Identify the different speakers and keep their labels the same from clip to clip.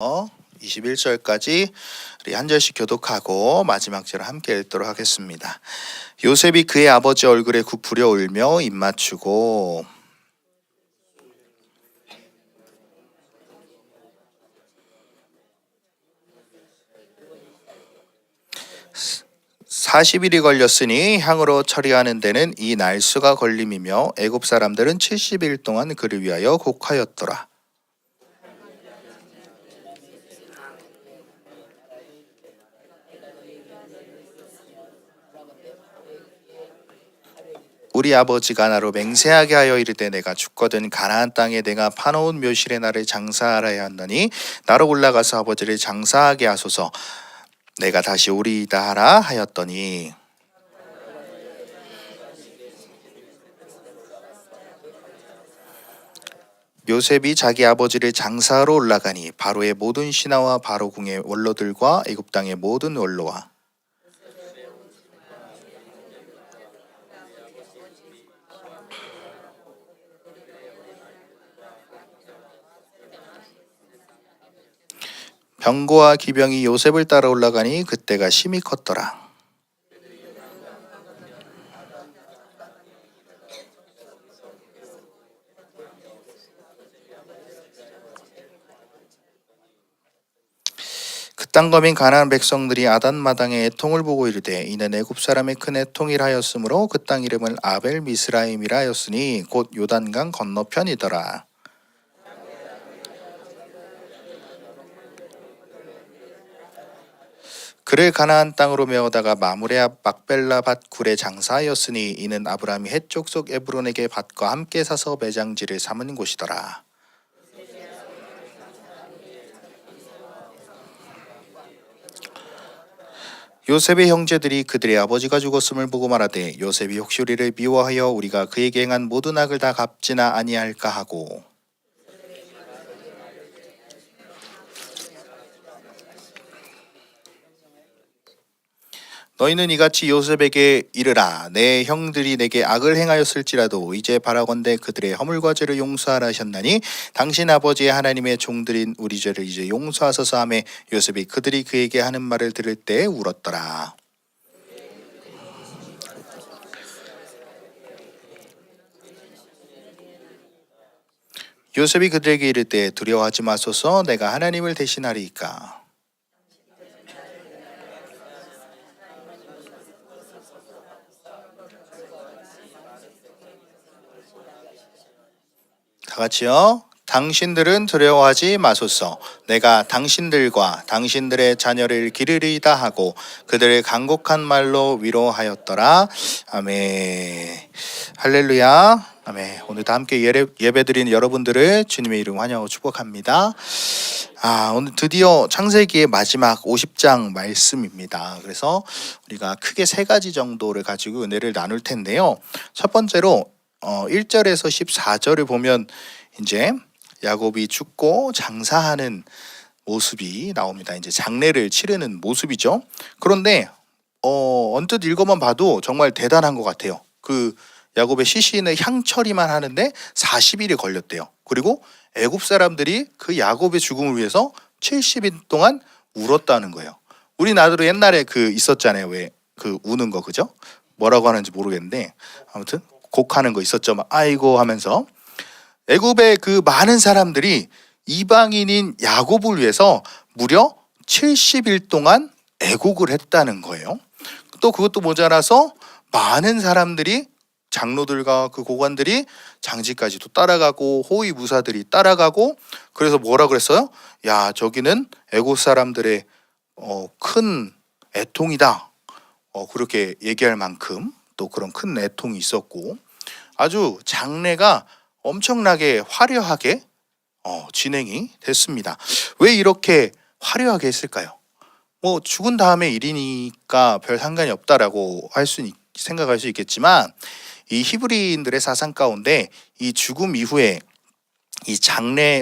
Speaker 1: 21절까지 우리 한 절씩 교독하고 마지막 절을 함께 읽도록 하겠습니다. 요셉이 그의 아버지 얼굴에 굽으려 울며 입 맞추고 40일이 걸렸으니 향으로 처리하는 데는 이 날수가 걸림이며 애굽 사람들은 70일 동안 그를 위하여 곡하였더라. 우리 아버지가 나로 맹세하게 하여 이르되 내가 죽거든 가나안 땅에 내가 파놓은 묘실에 나를 장사하라 하였나니 나로 올라가서 아버지를 장사하게 하소서. 내가 다시 오리이다 하라 하였더니 요셉이 자기 아버지를 장사하러 올라가니 바로의 모든 신하와 바로 궁의 원로들과 애굽 땅의 모든 원로와 병거와 기병이 요셉을 따라 올라가니 그때가 심히 컸더라. 그 땅거민 가나안 백성들이 아단마당의 애통을 보고 이르되 이는 애굽 사람의 큰 애통이라 하였으므로 그 땅 이름을 아벨 미스라임이라 하였으니 곧 요단강 건너편이더라. 그를 가나안 땅으로 메어다가 마므레 앞 막벨라 밭 굴에 장사하였으니 이는 아브라함이 헷 족 에브론에게 밭과 함께 사서 매장지를 삼은 곳이더라. 요셉의 형제들이 그들의 아버지가 죽었음을 보고 말하되 요셉이 혹시 우리를 미워하여 우리가 그에게 행한 모든 악을 다 갚지나 아니할까 하고 너희는 이같이 요셉에게 이르라. 내 형들이 내게 악을 행하였을지라도 이제 바라건대 그들의 허물과 죄를 용서하라 하셨나니 당신 아버지의 하나님의 종들인 우리 죄를 이제 용서하소서 하매 요셉이 그들이 그에게 하는 말을 들을 때 울었더라. 요셉이 그들에게 이르되 두려워하지 마소서 내가 하나님을 대신하리이까. 다 같이요. 당신들은 두려워하지 마소서. 내가 당신들과 당신들의 자녀를 기르리이다 하고 그들을 간곡한 말로 위로하였더라. 아멘. 할렐루야. 아멘. 오늘도 함께 예배드리는 여러분들을 주님의 이름 환영하고 축복합니다. 오늘 드디어 창세기의 마지막 50장 말씀입니다. 그래서 우리가 크게 세 가지 정도를 가지고 은혜를 나눌 텐데요. 첫 번째로 1절에서 14절을 보면 이제 야곱이 죽고 장사하는 모습이 나옵니다. 이제 장례를 치르는 모습이죠. 그런데 언뜻 읽어만 봐도 정말 대단한 것 같아요. 그 야곱의 시신의 향처리만 하는데 40일이 걸렸대요. 그리고 애굽 사람들이 그 야곱의 죽음을 위해서 70일 동안 울었다는 거예요. 우리나라도 옛날에 그 있었잖아요. 왜 그 우는 거 그죠? 뭐라고 하는지 모르겠는데 아무튼 곡하는 거 있었죠. 막 아이고 하면서 애굽의 그 많은 사람들이 이방인인 야곱을 위해서 무려 70일 동안 애곡을 했다는 거예요. 또 그것도 모자라서 많은 사람들이 장로들과 그 고관들이 장지까지도 따라가고 호위 무사들이 따라가고 그래서 뭐라 그랬어요? 야 저기는 애굽 사람들의 큰 애통이다. 그렇게 얘기할 만큼 또 그런 큰 애통이 있었고 아주 장례가 엄청나게 화려하게 진행이 됐습니다. 왜 이렇게 화려하게 했을까요? 뭐 죽은 다음에 일이니까 별 상관이 없다라고 생각할 수 있겠지만 이 히브리인들의 사상 가운데 이 죽음 이후에 이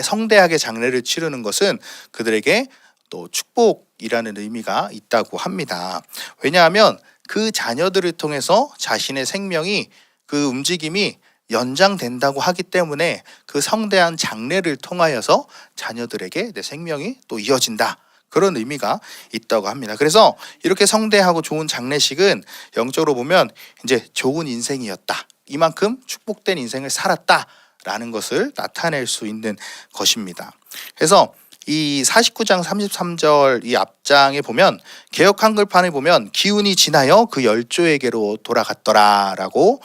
Speaker 1: 성대하게 장례를 치르는 것은 그들에게 또 축복이라는 의미가 있다고 합니다. 왜냐하면 그 자녀들을 통해서 자신의 생명이 그 움직임이 연장된다고 하기 때문에 그 성대한 장례를 통하여서 자녀들에게 내 생명이 또 이어진다. 그런 의미가 있다고 합니다. 그래서 이렇게 성대하고 좋은 장례식은 영적으로 보면 이제 좋은 인생이었다. 이만큼 축복된 인생을 살았다라는 것을 나타낼 수 있는 것입니다. 그래서 이 49장 33절 이 앞장에 보면 개역 한글판에 보면 기운이 지나여 그 열조에게로 돌아갔더라라고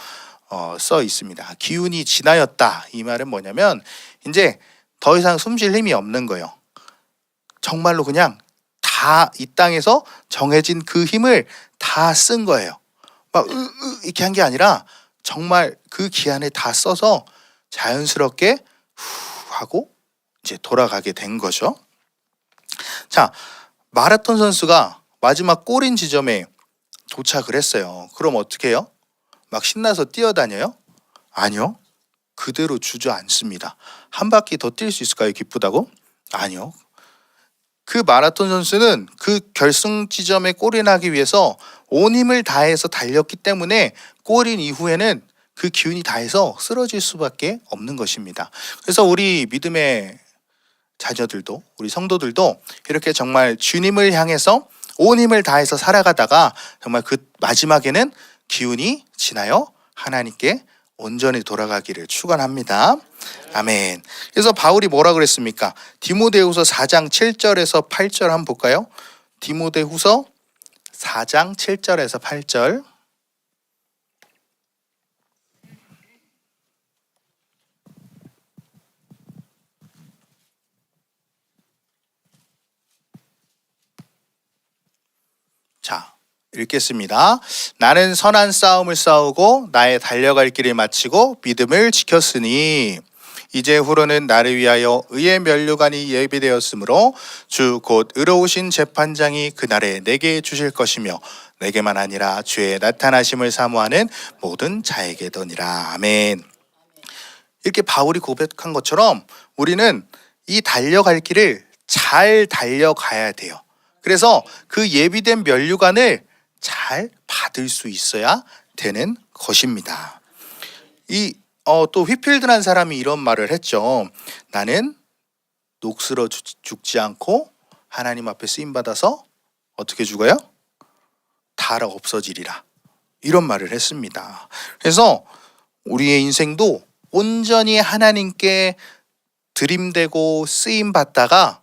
Speaker 1: 써 있습니다. 기운이 지나였다. 이 말은 뭐냐면 이제 더 이상 숨 쉴 힘이 없는 거예요. 정말로 그냥 다 이 땅에서 정해진 그 힘을 다 쓴 거예요. 막 이렇게 한 게 아니라 정말 그 기한에 다 써서 자연스럽게 후 하고 이제 돌아가게 된 거죠. 자, 마라톤 선수가 마지막 골인 지점에 도착을 했어요. 그럼 어떻게 해요? 막 신나서 뛰어다녀요? 아니요. 그대로 주저앉습니다. 한 바퀴 더 뛸 수 있을까요? 기쁘다고? 아니요. 그 마라톤 선수는 그 결승 지점에 골이 나기 위해서 온 힘을 다해서 달렸기 때문에 골인 이후에는 그 기운이 다해서 쓰러질 수밖에 없는 것입니다. 그래서 우리 믿음의 자녀들도 우리 성도들도 이렇게 정말 주님을 향해서 온 힘을 다해서 살아가다가 정말 그 마지막에는 기운이 지나요 하나님께 온전히 돌아가기를 축원합니다. 아멘. 그래서 바울이 뭐라 그랬습니까? 디모데후서 4장 7절에서 8절 한번 볼까요? 디모데후서 4장 7절에서 8절. 자, 읽겠습니다. 나는 선한 싸움을 싸우고 나의 달려갈 길을 마치고 믿음을 지켰으니 이제 후로는 나를 위하여 의의 면류관이 예비되었으므로 주 곧 의로우신 재판장이 그날에 내게 주실 것이며 내게만 아니라 주의 나타나심을 사모하는 모든 자에게더니라. 아멘. 이렇게 바울이 고백한 것처럼 우리는 이 달려갈 길을 잘 달려가야 돼요. 그래서 그 예비된 면류관을 잘 받을 수 있어야 되는 것입니다. 또 휘필드라는 사람이 이런 말을 했죠. 나는 녹슬어 죽지 않고 하나님 앞에 쓰임 받아서 어떻게 죽어요? 달아 없어지리라. 이런 말을 했습니다. 그래서 우리의 인생도 온전히 하나님께 드림되고 쓰임 받다가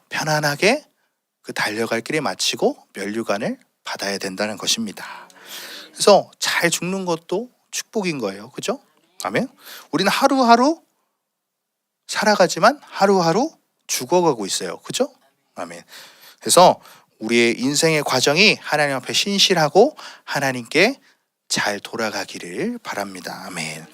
Speaker 1: 편안하게 그 달려갈 길에 마치고 면류관을 받아야 된다는 것입니다. 그래서 잘 죽는 것도 축복인 거예요. 그죠? 아멘. 우리는 하루하루 살아가지만 하루하루 죽어가고 있어요. 그죠? 아멘. 그래서 우리의 인생의 과정이 하나님 앞에 신실하고 하나님께 잘 돌아가기를 바랍니다. 아멘.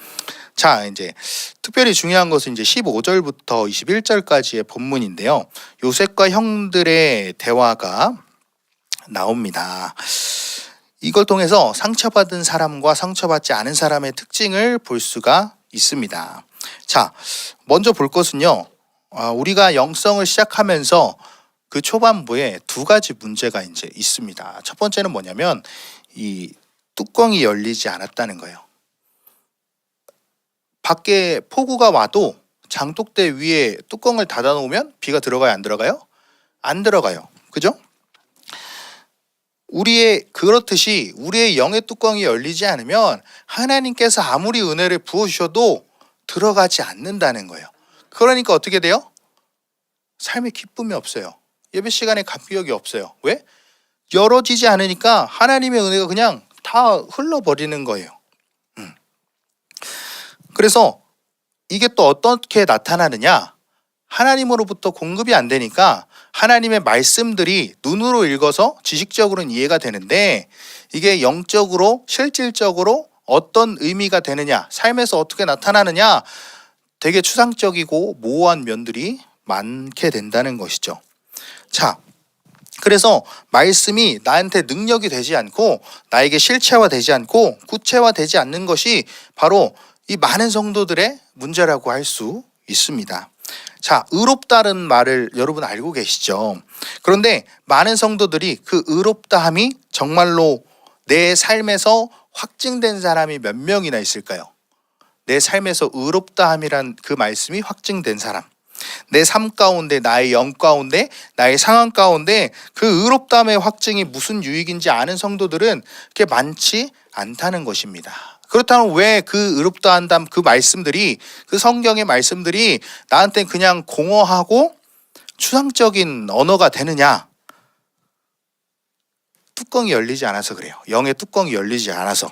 Speaker 1: 자, 이제 특별히 중요한 것은 이제 15절부터 21절까지의 본문인데요. 요셉과 형들의 대화가 나옵니다. 이걸 통해서 상처받은 사람과 상처받지 않은 사람의 특징을 볼 수가 있습니다. 자, 먼저 볼 것은요. 우리가 영성을 시작하면서 그 초반부에 두 가지 문제가 이제 있습니다. 첫 번째는 뭐냐면 이 뚜껑이 열리지 않았다는 거예요. 밖에 폭우가 와도 장독대 위에 뚜껑을 닫아 놓으면 비가 들어가요, 안 들어가요? 안 들어가요. 그죠? 그렇듯이 우리의 영의 뚜껑이 열리지 않으면 하나님께서 아무리 은혜를 부어 주셔도 들어가지 않는다는 거예요. 그러니까 어떻게 돼요? 삶에 기쁨이 없어요. 예배 시간에 감격이 없어요. 왜? 열어지지 않으니까 하나님의 은혜가 그냥 다 흘러버리는 거예요. 그래서 이게 또 어떻게 나타나느냐? 하나님으로부터 공급이 안 되니까 하나님의 말씀들이 눈으로 읽어서 지식적으로는 이해가 되는데 이게 영적으로 실질적으로 어떤 의미가 되느냐, 삶에서 어떻게 나타나느냐, 되게 추상적이고 모호한 면들이 많게 된다는 것이죠. 자, 그래서 말씀이 나한테 능력이 되지 않고 나에게 실체화되지 않고 구체화되지 않는 것이 바로 이 많은 성도들의 문제라고 할 수 있습니다. 자, 의롭다는 말을 여러분 알고 계시죠? 그런데 많은 성도들이 그 의롭다함이 정말로 내 삶에서 확증된 사람이 몇 명이나 있을까요? 내 삶에서 의롭다함이란 그 말씀이 확증된 사람, 내 삶 가운데, 나의 영 가운데, 나의 상황 가운데 그 의롭다함의 확증이 무슨 유익인지 아는 성도들은 그렇게 많지 않다는 것입니다. 그렇다면 왜 그 의롭다함 그 말씀들이, 그 성경의 말씀들이 나한테 그냥 공허하고 추상적인 언어가 되느냐? 뚜껑이 열리지 않아서 그래요. 영의 뚜껑이 열리지 않아서.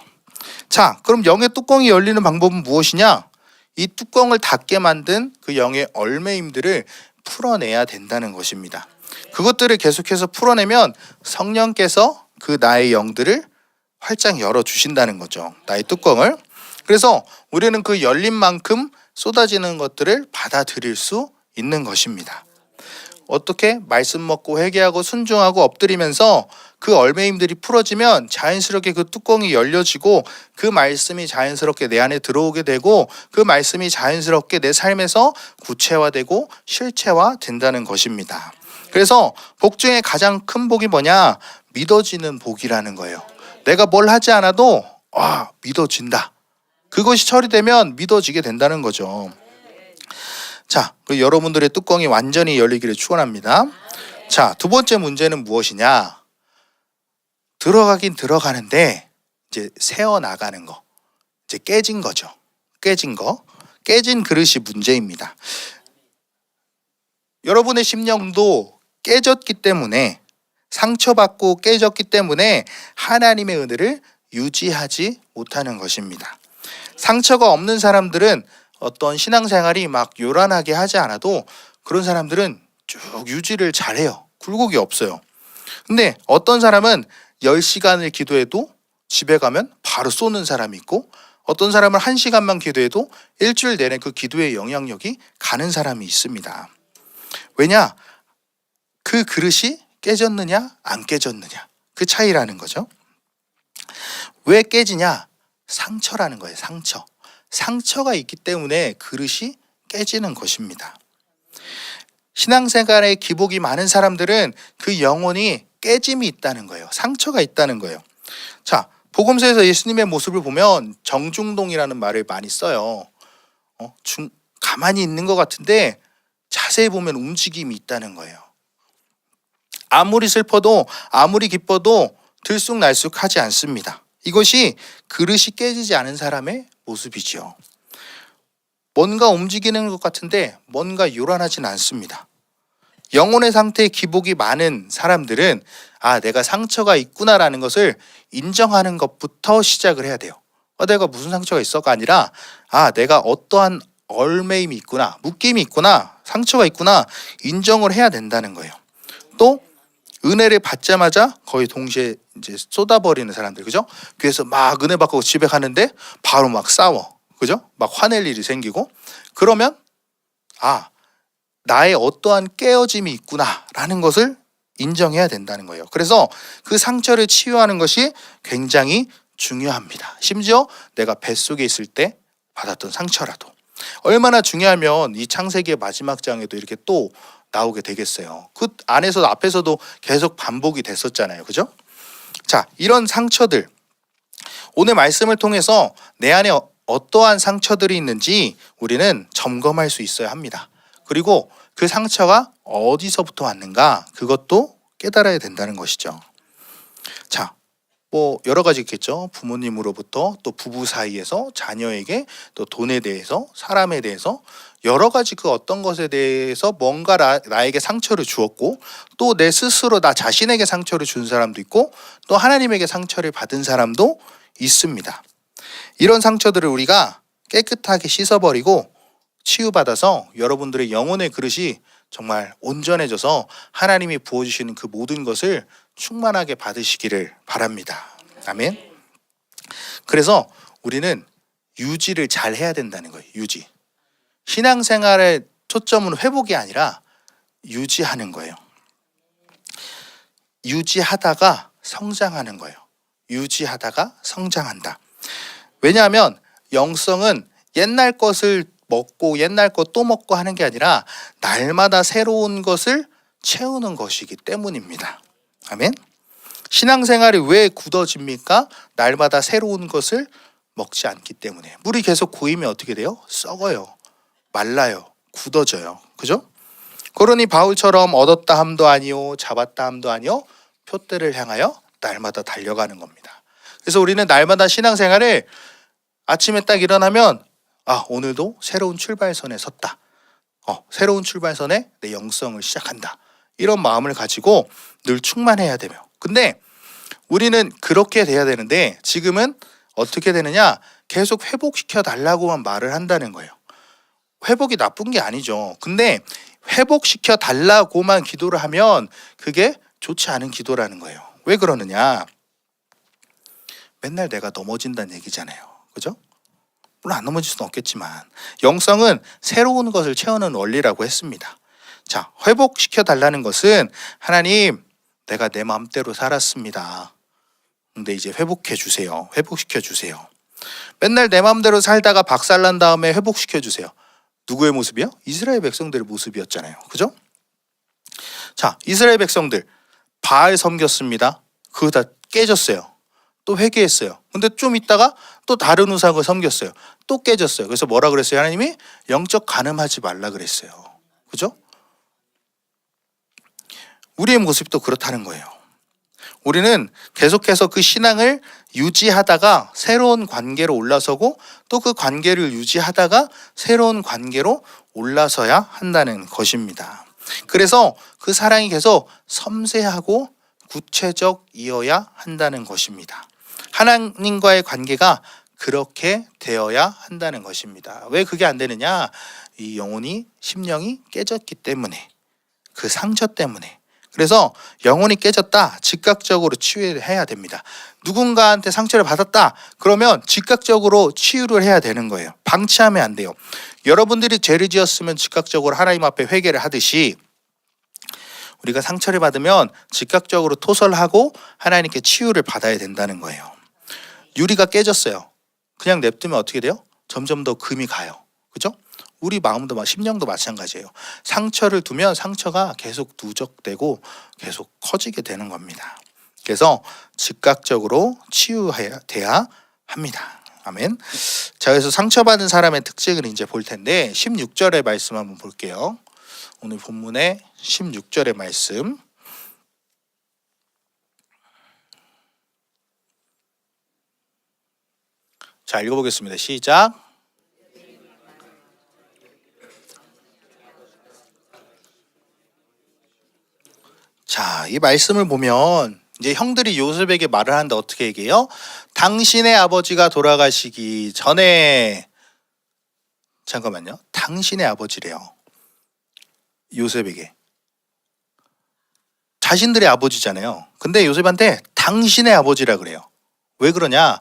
Speaker 1: 자, 그럼 영의 뚜껑이 열리는 방법은 무엇이냐? 이 뚜껑을 닫게 만든 그 영의 얼매임들을 풀어내야 된다는 것입니다. 그것들을 계속해서 풀어내면 성령께서 그 나의 영들을 활짝 열어주신다는 거죠. 나의 뚜껑을. 그래서 우리는 그 열린 만큼 쏟아지는 것들을 받아들일 수 있는 것입니다. 어떻게? 말씀 먹고 회개하고 순종하고 엎드리면서 그 얼매임들이 풀어지면 자연스럽게 그 뚜껑이 열려지고 그 말씀이 자연스럽게 내 안에 들어오게 되고 그 말씀이 자연스럽게 내 삶에서 구체화되고 실체화된다는 것입니다. 그래서 복 중에 가장 큰 복이 뭐냐? 믿어지는 복이라는 거예요. 내가 뭘 하지 않아도 믿어진다. 그것이 처리되면 믿어지게 된다는 거죠. 자, 여러분들의 뚜껑이 완전히 열리기를 축원합니다. 자, 두 번째 문제는 무엇이냐? 들어가긴 들어가는데 이제 새어 나가는 거, 이제 깨진 거죠. 깨진 거, 깨진 그릇이 문제입니다. 여러분의 심령도 깨졌기 때문에, 상처받고 깨졌기 때문에 하나님의 은혜를 유지하지 못하는 것입니다. 상처가 없는 사람들은 어떤 신앙생활이 막 요란하게 하지 않아도 그런 사람들은 쭉 유지를 잘해요. 굴곡이 없어요. 근데 어떤 사람은 10시간을 기도해도 집에 가면 바로 쏘는 사람이 있고, 어떤 사람은 1시간만 기도해도 일주일 내내 그 기도의 영향력이 가는 사람이 있습니다. 왜냐? 그 그릇이 깨졌느냐 안 깨졌느냐, 그 차이라는 거죠. 왜 깨지냐? 상처라는 거예요. 상처가 있기 때문에 그릇이 깨지는 것입니다. 신앙생활에 기복이 많은 사람들은 그 영혼이 깨짐이 있다는 거예요. 상처가 있다는 거예요. 자, 복음서에서 예수님의 모습을 보면 정중동이라는 말을 많이 써요. 가만히 있는 것 같은데 자세히 보면 움직임이 있다는 거예요. 아무리 슬퍼도 아무리 기뻐도 들쑥날쑥하지 않습니다. 이것이 그릇이 깨지지 않은 사람의 모습이죠. 뭔가 움직이는 것 같은데 뭔가 요란하진 않습니다. 영혼의 상태에 기복이 많은 사람들은 내가 상처가 있구나라는 것을 인정하는 것부터 시작을 해야 돼요. 내가 무슨 상처가 있어가 아니라 내가 어떠한 얼매임이 있구나, 묶임이 있구나, 상처가 있구나 인정을 해야 된다는 거예요. 또 은혜를 받자마자 거의 동시에 이제 쏟아버리는 사람들, 그죠? 그래서 막 은혜 받고 집에 가는데 바로 막 싸워, 그죠? 막 화낼 일이 생기고, 그러면 나의 어떠한 깨어짐이 있구나라는 것을 인정해야 된다는 거예요. 그래서 그 상처를 치유하는 것이 굉장히 중요합니다. 심지어 내가 뱃속에 있을 때 받았던 상처라도. 얼마나 중요하면 이 창세기의 마지막 장에도 이렇게 또 나오게 되겠어요. 그 안에서 앞에서도 계속 반복이 됐었잖아요. 그죠? 자, 이런 상처들, 오늘 말씀을 통해서 내 안에 어떠한 상처들이 있는지 우리는 점검할 수 있어야 합니다. 그리고 그 상처가 어디서부터 왔는가, 그것도 깨달아야 된다는 것이죠. 자, 여러 가지 있겠죠. 부모님으로부터, 또 부부 사이에서, 자녀에게, 또 돈에 대해서, 사람에 대해서, 여러 가지 그 어떤 것에 대해서 뭔가 나에게 상처를 주었고, 또 내 스스로 나 자신에게 상처를 준 사람도 있고, 또 하나님에게 상처를 받은 사람도 있습니다. 이런 상처들을 우리가 깨끗하게 씻어버리고 치유받아서 여러분들의 영혼의 그릇이 정말 온전해져서 하나님이 부어주시는 그 모든 것을 충만하게 받으시기를 바랍니다. 아멘. 그래서 우리는 유지를 잘 해야 된다는 거예요. 유지. 신앙생활의 초점은 회복이 아니라 유지하는 거예요. 유지하다가 성장하는 거예요. 유지하다가 성장한다. 왜냐하면 영성은 옛날 것을 먹고 옛날 것 또 먹고 하는 게 아니라 날마다 새로운 것을 채우는 것이기 때문입니다. 아멘. 신앙생활이 왜 굳어집니까? 날마다 새로운 것을 먹지 않기 때문에. 물이 계속 고이면 어떻게 돼요? 썩어요. 말라요. 굳어져요. 그죠? 그러니 바울처럼 얻었다 함도 아니요 잡았다 함도 아니요 표대를 향하여 날마다 달려가는 겁니다. 그래서 우리는 날마다 신앙생활을 아침에 딱 일어나면 오늘도 새로운 출발선에 섰다. 새로운 출발선에 내 영성을 시작한다. 이런 마음을 가지고 늘 충만해야 되며. 근데 우리는 그렇게 돼야 되는데 지금은 어떻게 되느냐? 계속 회복시켜 달라고만 말을 한다는 거예요. 회복이 나쁜 게 아니죠. 근데 회복시켜 달라고만 기도를 하면 그게 좋지 않은 기도라는 거예요. 왜 그러느냐? 맨날 내가 넘어진다는 얘기잖아요. 그죠? 물론 안 넘어질 수는 없겠지만 영성은 새로운 것을 채우는 원리라고 했습니다. 자, 회복시켜 달라는 것은 하나님, 내가 내 마음대로 살았습니다. 근데 이제 회복해 주세요. 회복시켜 주세요. 맨날 내 마음대로 살다가 박살난 다음에 회복시켜 주세요. 누구의 모습이요? 이스라엘 백성들의 모습이었잖아요. 그죠? 자, 이스라엘 백성들 바알 섬겼습니다. 그거 다 깨졌어요. 또 회개했어요. 근데 좀 있다가 또 다른 우상을 섬겼어요. 또 깨졌어요. 그래서 뭐라 그랬어요? 하나님이 영적 간음하지 말라 그랬어요. 그죠? 우리의 모습도 그렇다는 거예요. 우리는 계속해서 그 신앙을 유지하다가 새로운 관계로 올라서고 또 그 관계를 유지하다가 새로운 관계로 올라서야 한다는 것입니다. 그래서 그 사랑이 계속 섬세하고 구체적이어야 한다는 것입니다. 하나님과의 관계가 그렇게 되어야 한다는 것입니다. 왜 그게 안 되느냐? 이 영혼이, 심령이 깨졌기 때문에, 그 상처 때문에. 그래서 영혼이 깨졌다, 즉각적으로 치유해야 됩니다. 누군가한테 상처를 받았다, 그러면 즉각적으로 치유를 해야 되는 거예요. 방치하면 안 돼요. 여러분들이 죄를 지었으면 즉각적으로 하나님 앞에 회개를 하듯이 우리가 상처를 받으면 즉각적으로 토설하고 하나님께 치유를 받아야 된다는 거예요. 유리가 깨졌어요. 그냥 냅두면 어떻게 돼요? 점점 더 금이 가요. 그죠? 우리 마음도 심령도 마찬가지예요. 상처를 두면 상처가 계속 누적되고 계속 커지게 되는 겁니다. 그래서 즉각적으로 치유해야 돼야 합니다. 아멘. 자, 그래서 상처받은 사람의 특징을 이제 볼 텐데 16절의 말씀 한번 볼게요. 오늘 본문의 16절의 말씀. 자, 읽어보겠습니다. 시작. 자, 이 말씀을 보면 이제 형들이 요셉에게 말을 하는데 어떻게 얘기해요? 당신의 아버지가 돌아가시기 전에, 잠깐만요. 당신의 아버지래요. 요셉에게. 자신들의 아버지잖아요. 근데 요셉한테 당신의 아버지라 그래요. 왜 그러냐?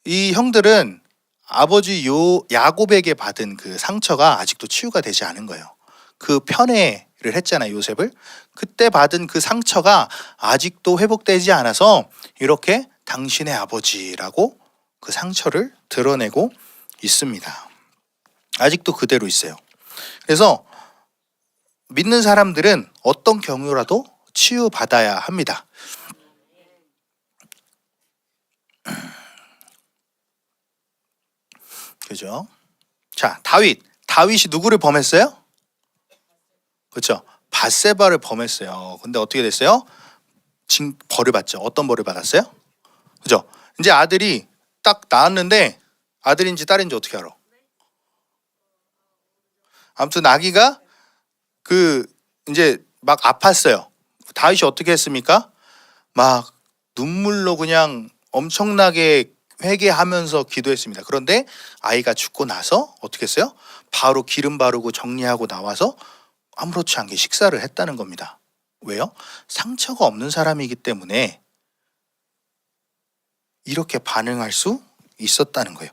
Speaker 1: 이 형들은 아버지 야곱에게 받은 그 상처가 아직도 치유가 되지 않은 거예요. 그 편애를 했잖아요, 요셉을. 그때 받은 그 상처가 아직도 회복되지 않아서 이렇게 당신의 아버지라고 그 상처를 드러내고 있습니다. 아직도 그대로 있어요. 그래서 믿는 사람들은 어떤 경우라도 치유받아야 합니다. 그죠? 자, 다윗이 누구를 범했어요? 그렇죠? 밧세바를 범했어요. 근데 어떻게 됐어요? 벌을 받죠. 어떤 벌을 받았어요? 그죠? 이제 아들이 딱 낳았는데 아들인지 딸인지 어떻게 알아? 아무튼 아기가 이제 막 아팠어요. 다윗이 어떻게 했습니까? 막 눈물로 그냥 엄청나게 회개하면서 기도했습니다. 그런데 아이가 죽고 나서 어떻게 했어요? 바로 기름 바르고 정리하고 나와서 아무렇지 않게 식사를 했다는 겁니다. 왜요? 상처가 없는 사람이기 때문에 이렇게 반응할 수 있었다는 거예요.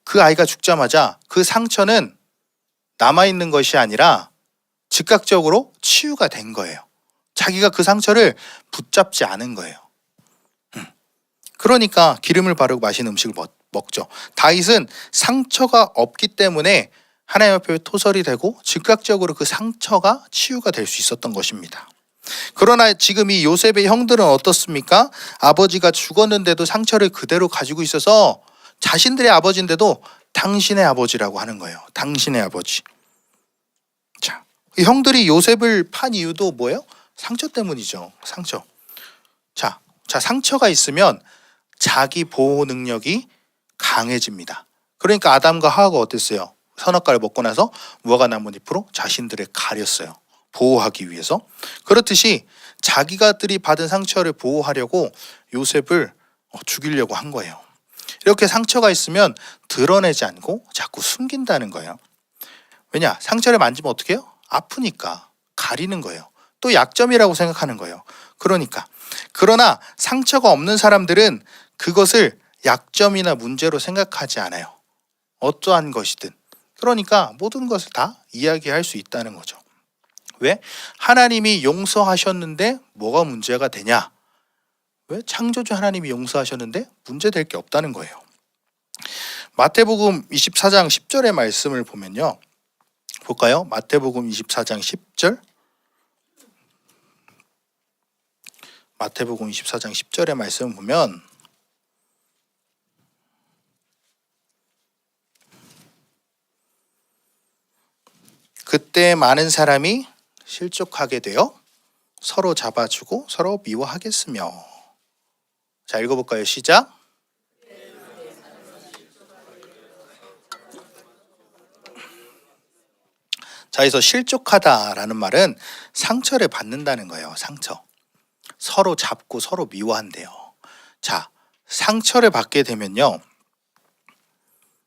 Speaker 1: 그 아이가 죽자마자 그 상처는 남아있는 것이 아니라 즉각적으로 치유가 된 거예요. 자기가 그 상처를 붙잡지 않은 거예요. 그러니까 기름을 바르고 맛있는 음식을 먹죠. 다윗은 상처가 없기 때문에 하나님 앞에 토설이 되고 즉각적으로 그 상처가 치유가 될 수 있었던 것입니다. 그러나 지금 이 요셉의 형들은 어떻습니까? 아버지가 죽었는데도 상처를 그대로 가지고 있어서 자신들의 아버지인데도 당신의 아버지라고 하는 거예요. 당신의 아버지. 자, 이 형들이 요셉을 판 이유도 뭐예요? 상처 때문이죠. 상처. 자, 상처가 있으면 자기 보호 능력이 강해집니다. 그러니까 아담과 하와가 어땠어요? 선악과를 먹고 나서 무화과 나뭇잎으로 자신들을 가렸어요. 보호하기 위해서. 그렇듯이 자기가들이 받은 상처를 보호하려고 요셉을 죽이려고 한 거예요. 이렇게 상처가 있으면 드러내지 않고 자꾸 숨긴다는 거예요. 왜냐? 상처를 만지면 어떻게 해요? 아프니까 가리는 거예요. 또 약점이라고 생각하는 거예요. 그러나 상처가 없는 사람들은 그것을 약점이나 문제로 생각하지 않아요. 어떠한 것이든. 그러니까 모든 것을 다 이야기할 수 있다는 거죠. 왜? 하나님이 용서하셨는데 뭐가 문제가 되냐? 왜? 창조주 하나님이 용서하셨는데 문제될 게 없다는 거예요. 마태복음 24장 10절의 말씀을 보면요. 볼까요? 마태복음 24장 10절. 마태복음 24장 10절의 말씀을 보면 그때 많은 사람이 실족하게 되어 서로 잡아주고 서로 미워하겠으며. 자, 읽어볼까요? 시작. 자, 여기서 실족하다라는 말은 상처를 받는다는 거예요. 상처. 서로 잡고 서로 미워한대요. 자, 상처를 받게 되면요.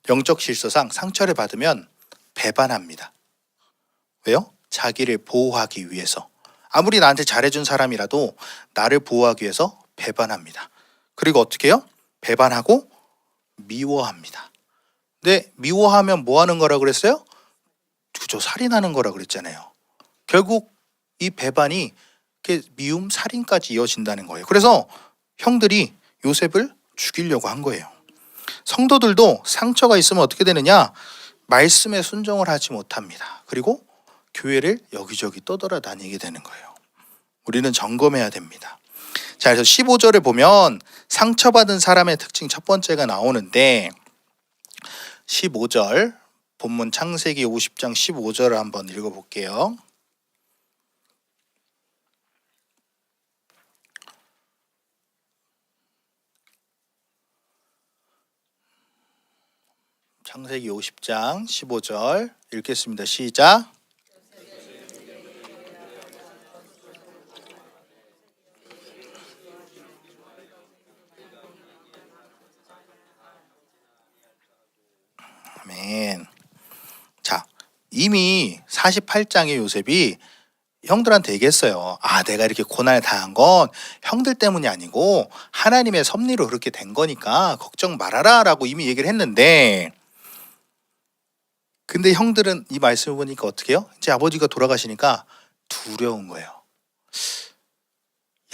Speaker 1: 영적 질서상 상처를 받으면 배반합니다. 왜요? 자기를 보호하기 위해서. 아무리 나한테 잘해준 사람이라도 나를 보호하기 위해서 배반합니다. 그리고 어떻게 해요? 배반하고 미워합니다. 근데 미워하면 뭐 하는 거라 그랬어요? 그죠, 살인하는 거라 그랬잖아요. 결국 이 배반이 미움, 살인까지 이어진다는 거예요. 그래서 형들이 요셉을 죽이려고 한 거예요. 성도들도 상처가 있으면 어떻게 되느냐? 말씀에 순종을 하지 못합니다. 그리고 교회를 여기저기 떠돌아다니게 되는 거예요. 우리는 점검해야 됩니다. 자, 그래서 15절을 보면 상처받은 사람의 특징 첫 번째가 나오는데 15절 본문 창세기 50장 15절을 한번 읽어볼게요. 창세기 50장 15절 읽겠습니다. 시작. 아멘. 자, 이미 48장의 요셉이 형들한테 얘기했어요. 내가 이렇게 고난을 당한 건 형들 때문이 아니고 하나님의 섭리로 그렇게 된 거니까 걱정 말아라 라고 이미 얘기를 했는데, 근데 형들은 이 말씀을 보니까 어떻게 해요? 이제 아버지가 돌아가시니까 두려운 거예요.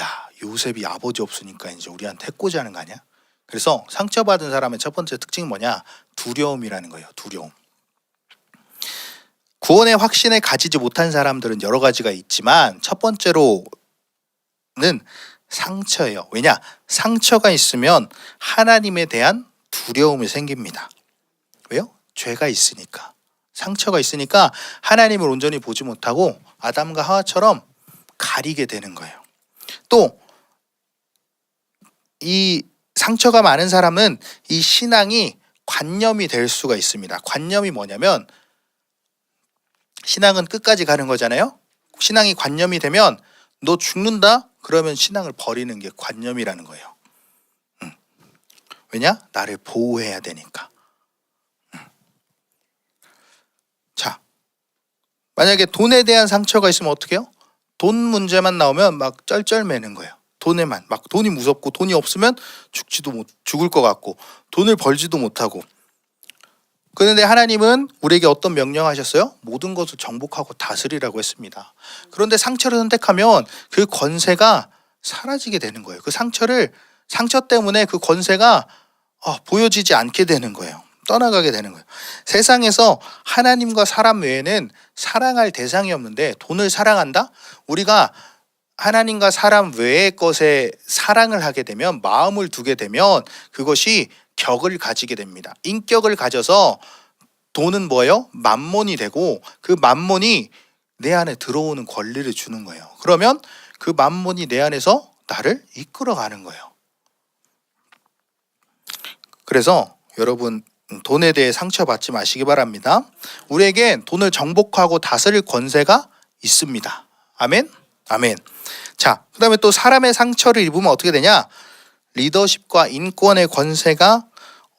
Speaker 1: 야, 요셉이 아버지 없으니까 이제 우리한테 해코지하는 거 아니야? 그래서 상처받은 사람의 첫 번째 특징은 뭐냐? 두려움이라는 거예요. 두려움. 구원의 확신을 가지지 못한 사람들은 여러 가지가 있지만 첫 번째로는 상처예요. 왜냐? 상처가 있으면 하나님에 대한 두려움이 생깁니다. 왜요? 죄가 있으니까. 상처가 있으니까 하나님을 온전히 보지 못하고 아담과 하와처럼 가리게 되는 거예요. 또 이 상처가 많은 사람은 이 신앙이 관념이 될 수가 있습니다. 관념이 뭐냐면 신앙은 끝까지 가는 거잖아요. 신앙이 관념이 되면 너 죽는다? 그러면 신앙을 버리는 게 관념이라는 거예요. 왜냐? 나를 보호해야 되니까. 자, 만약에 돈에 대한 상처가 있으면 어떻게 해요? 돈 문제만 나오면 막 쩔쩔매는 거예요. 돈에만 막 돈이 무섭고 돈이 없으면 죽을 것 같고 돈을 벌지도 못하고. 그런데 하나님은 우리에게 어떤 명령하셨어요? 모든 것을 정복하고 다스리라고 했습니다. 그런데 상처를 선택하면 그 권세가 사라지게 되는 거예요. 그 상처 때문에 그 권세가 보여지지 않게 되는 거예요. 떠나가게 되는 거예요. 세상에서 하나님과 사람 외에는 사랑할 대상이 없는데 돈을 사랑한다? 우리가 하나님과 사람 외의 것에 사랑을 하게 되면, 마음을 두게 되면 그것이 격을 가지게 됩니다. 인격을 가져서 돈은 뭐예요? 만몬이 되고, 그 만몬이 내 안에 들어오는 권리를 주는 거예요. 그러면 그 만몬이 내 안에서 나를 이끌어가는 거예요. 그래서 여러분, 돈에 대해 상처받지 마시기 바랍니다. 우리에겐 돈을 정복하고 다스릴 권세가 있습니다. 아멘? 아멘. 자, 그 다음에 또 사람의 상처를 입으면 어떻게 되냐? 리더십과 인권의 권세가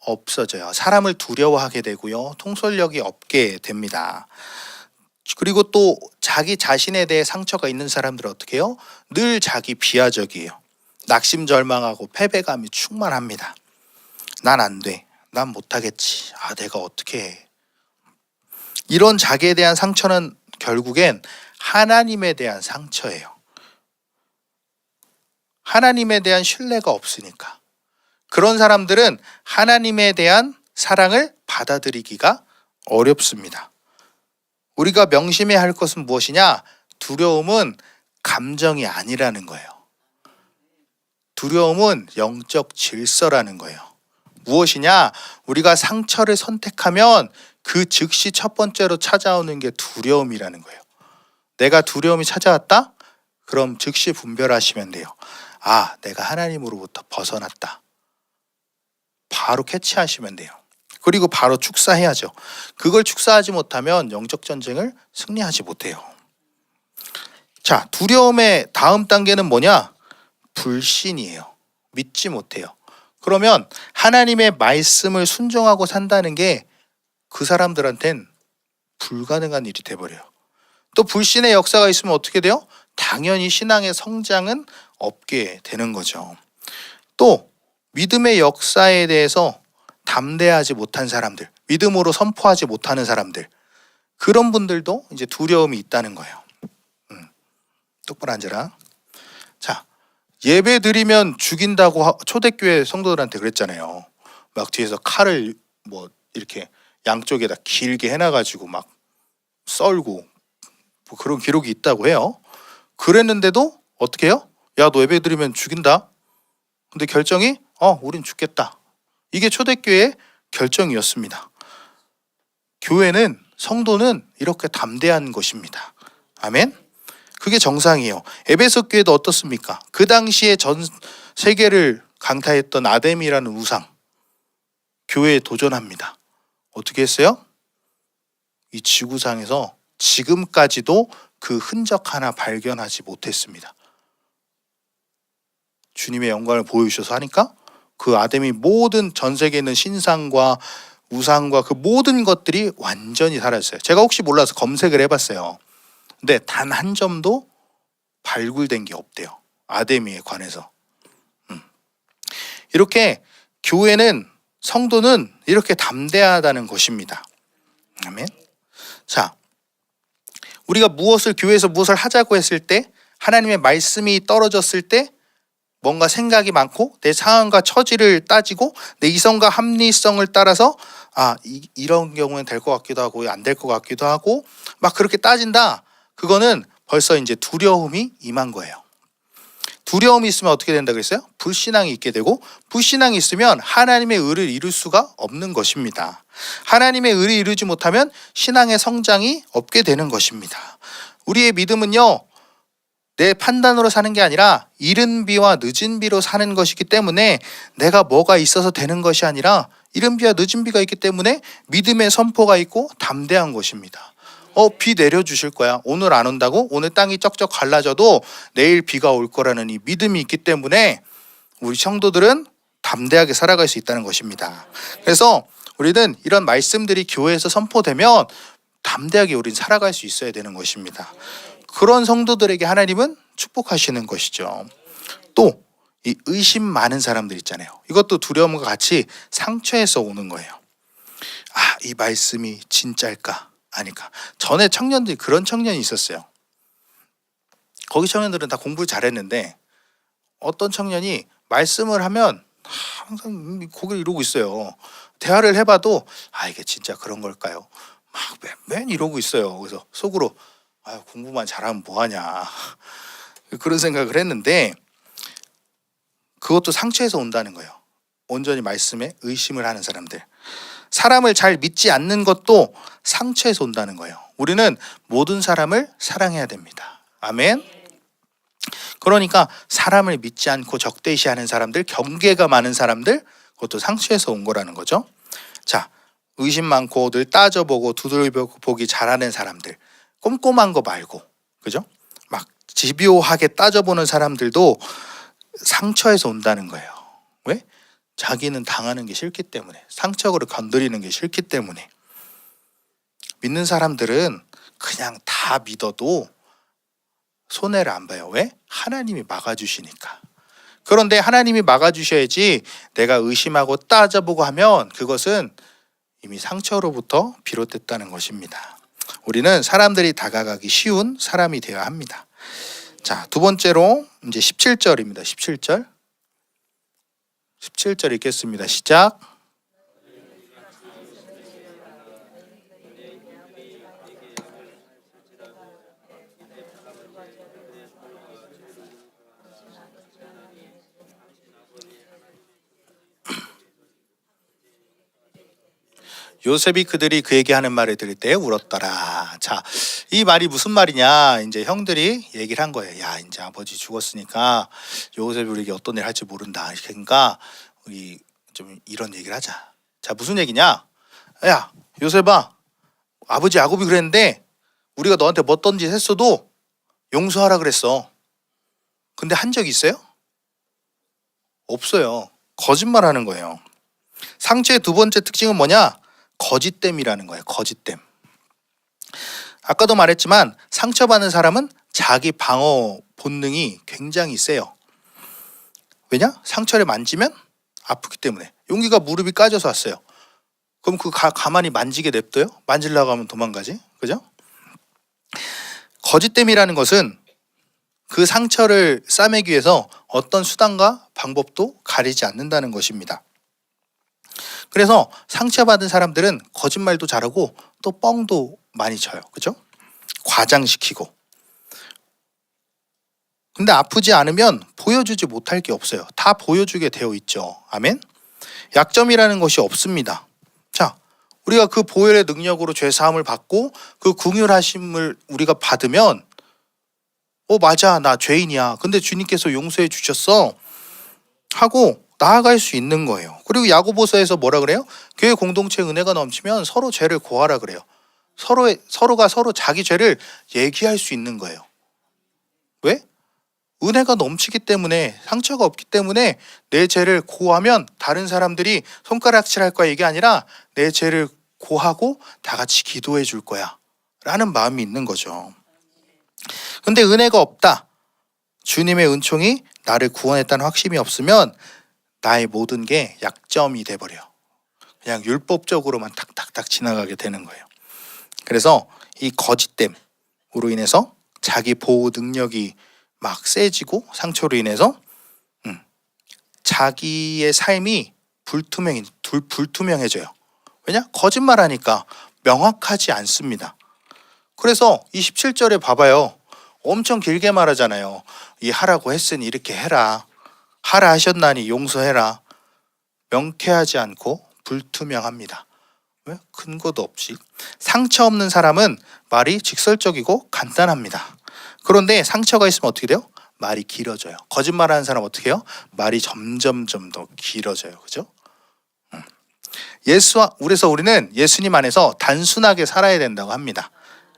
Speaker 1: 없어져요. 사람을 두려워하게 되고요. 통솔력이 없게 됩니다. 그리고 또 자기 자신에 대해 상처가 있는 사람들은 어떻게 해요? 늘 자기 비하적이에요. 낙심절망하고 패배감이 충만합니다. 난 안 돼. 난 못하겠지. 내가 어떻게 해. 이런 자기에 대한 상처는 결국엔 하나님에 대한 상처예요. 하나님에 대한 신뢰가 없으니까. 그런 사람들은 하나님에 대한 사랑을 받아들이기가 어렵습니다. 우리가 명심해야 할 것은 무엇이냐? 두려움은 감정이 아니라는 거예요. 두려움은 영적 질서라는 거예요. 무엇이냐? 우리가 상처를 선택하면 그 즉시 첫 번째로 찾아오는 게 두려움이라는 거예요. 내가 두려움이 찾아왔다? 그럼 즉시 분별하시면 돼요. 내가 하나님으로부터 벗어났다. 바로 캐치하시면 돼요. 그리고 바로 축사해야죠. 그걸 축사하지 못하면 영적 전쟁을 승리하지 못해요. 자, 두려움의 다음 단계는 뭐냐? 불신이에요. 믿지 못해요. 그러면 하나님의 말씀을 순종하고 산다는 게 그 사람들한텐 불가능한 일이 돼버려요. 또 불신의 역사가 있으면 어떻게 돼요? 당연히 신앙의 성장은 없게 되는 거죠. 또 믿음의 역사에 대해서 담대하지 못한 사람들, 믿음으로 선포하지 못하는 사람들, 그런 분들도 이제 두려움이 있다는 거예요. 똑바로 앉아라. 자, 예배 드리면 죽인다고 초대교회 성도들한테 그랬잖아요. 막 뒤에서 칼을 이렇게 양쪽에다 길게 해놔가지고 막 썰고 그런 기록이 있다고 해요. 그랬는데도 어떻게 해요? 야, 너 예배 드리면 죽인다. 근데 결정이 우린 죽겠다. 이게 초대교회의 결정이었습니다. 교회는, 성도는 이렇게 담대한 것입니다. 아멘. 그게 정상이에요. 에베소 교회도 어떻습니까? 그 당시에 전 세계를 강타했던 아데미라는 우상, 교회에 도전합니다. 어떻게 했어요? 이 지구상에서 지금까지도 그 흔적 하나 발견하지 못했습니다. 주님의 영광을 보여주셔서 하니까 그 아데미 모든 전 세계에 있는 신상과 우상과 그 모든 것들이 완전히 사라졌어요. 제가 혹시 몰라서 검색을 해봤어요. 근데 단 한 점도 발굴된 게 없대요. 아데미에 관해서. 이렇게 교회는, 성도는 이렇게 담대하다는 것입니다. 아멘. 자, 우리가 교회에서 무엇을 하자고 했을 때, 하나님의 말씀이 떨어졌을 때 뭔가 생각이 많고 내 상황과 처지를 따지고 내 이성과 합리성을 따라서 이런 경우는 될 것 같기도 하고 안 될 것 같기도 하고 막 그렇게 따진다. 그거는 벌써 이제 두려움이 임한 거예요. 두려움이 있으면 어떻게 된다 그랬어요? 불신앙이 있게 되고, 불신앙이 있으면 하나님의 의를 이룰 수가 없는 것입니다. 하나님의 의를 이루지 못하면 신앙의 성장이 없게 되는 것입니다. 우리의 믿음은요, 내 판단으로 사는 게 아니라 이른 비와 늦은 비로 사는 것이기 때문에, 내가 뭐가 있어서 되는 것이 아니라 이른 비와 늦은 비가 있기 때문에 믿음의 선포가 있고 담대한 것입니다. 비 내려주실 거야. 오늘 안 온다고? 오늘 땅이 쩍쩍 갈라져도 내일 비가 올 거라는 이 믿음이 있기 때문에 우리 성도들은 담대하게 살아갈 수 있다는 것입니다. 그래서 우리는 이런 말씀들이 교회에서 선포되면 담대하게 우리는 살아갈 수 있어야 되는 것입니다. 그런 성도들에게 하나님은 축복하시는 것이죠. 또 이 의심 많은 사람들 있잖아요. 이것도 두려움과 같이 상처에서 오는 거예요. 이 말씀이 진짜일까? 아닐까? 전에 청년들이, 그런 청년이 있었어요. 거기 청년들은 다 공부를 잘했는데 어떤 청년이 말씀을 하면 항상 고개를 이러고 있어요. 대화를 해봐도 이게 진짜 그런 걸까요? 막 맨 이러고 있어요. 그래서 속으로 공부만 잘하면 뭐하냐. 그런 생각을 했는데 그것도 상처에서 온다는 거예요. 온전히 말씀에 의심을 하는 사람들. 사람을 잘 믿지 않는 것도 상처에서 온다는 거예요. 우리는 모든 사람을 사랑해야 됩니다. 아멘. 그러니까 사람을 믿지 않고 적대시하는 사람들, 경계가 많은 사람들, 그것도 상처에서 온 거라는 거죠. 자, 의심 많고 늘 따져보고 두들겨보기 잘하는 사람들, 꼼꼼한 거 말고, 그죠? 막 집요하게 따져보는 사람들도 상처에서 온다는 거예요. 왜? 자기는 당하는 게 싫기 때문에, 상처를 건드리는 게 싫기 때문에. 믿는 사람들은 그냥 다 믿어도 손해를 안 봐요. 왜? 하나님이 막아주시니까. 그런데 하나님이 막아주셔야지 내가 의심하고 따져보고 하면 그것은 이미 상처로부터 비롯됐다는 것입니다. 우리는 사람들이 다가가기 쉬운 사람이 되어야 합니다. 자, 두 번째로 이제 17절입니다. 17절 읽겠습니다. 시작. 요셉이 그들이 그에게 하는 말을 들을 때 울었더라. 자, 이 말이 무슨 말이냐? 이제 형들이 얘기를 한 거예요. 야, 이제 아버지 죽었으니까 요셉이 우리에게 어떤 일 할지 모른다. 그러니까 우리 좀 이런 얘기를 하자. 자, 무슨 얘기냐? 야, 요셉아, 아버지 야곱이 그랬는데 우리가 너한테 뭐 어떤 짓 했어도 용서하라 그랬어. 근데 한 적 있어요? 없어요. 거짓말하는 거예요. 상처의 두 번째 특징은 뭐냐? 거짓됨이라는 거예요. 거짓됨. 아까도 말했지만 상처받는 사람은 자기 방어 본능이 굉장히 세요. 왜냐? 상처를 만지면 아프기 때문에. 용기가 무릎이 까져서 왔어요. 그럼 가만히 만지게 냅둬요? 만지려고 하면 도망가지. 그죠? 거짓됨이라는 것은 그 상처를 싸매기 위해서 어떤 수단과 방법도 가리지 않는다는 것입니다. 그래서 상처받은 사람들은 거짓말도 잘하고 또 뻥도 많이 쳐요. 그죠? 과장시키고. 근데 아프지 않으면 보여주지 못할 게 없어요. 다 보여주게 되어 있죠. 아멘? 약점이라는 것이 없습니다. 자, 우리가 그 보혈의 능력으로 죄사함을 받고 그 긍휼하심을 우리가 받으면 맞아, 나 죄인이야. 근데 주님께서 용서해 주셨어 하고 나아갈 수 있는 거예요. 그리고 야고보서에서 뭐라 그래요? 교회 공동체의 은혜가 넘치면 서로 죄를 고하라 그래요. 서로가 서로 자기 죄를 얘기할 수 있는 거예요. 왜? 은혜가 넘치기 때문에, 상처가 없기 때문에 내 죄를 고하면 다른 사람들이 손가락질할 거야 이게 아니라 내 죄를 고하고 다 같이 기도해 줄 거야 라는 마음이 있는 거죠. 근데 은혜가 없다, 주님의 은총이 나를 구원했다는 확신이 없으면 나의 모든 게 약점이 돼버려. 그냥 율법적으로만 탁탁탁 지나가게 되는 거예요. 그래서 이 거짓됨으로 인해서 자기 보호 능력이 막 세지고 상처로 인해서 자기의 삶이 불투명해져요. 왜냐? 거짓말하니까 명확하지 않습니다. 그래서 이 17절에 봐봐요. 엄청 길게 말하잖아요. 이 하라고 했으니 이렇게 해라. 하라 하셨나니 용서해라. 명쾌하지 않고 불투명합니다. 왜? 근거도 없이. 상처 없는 사람은 말이 직설적이고 간단합니다. 그런데 상처가 있으면 어떻게 돼요? 말이 길어져요. 거짓말하는 사람 어떻게 해요? 말이 점점점 더 길어져요. 그죠? 그래서 우리는 예수님 안에서 단순하게 살아야 된다고 합니다.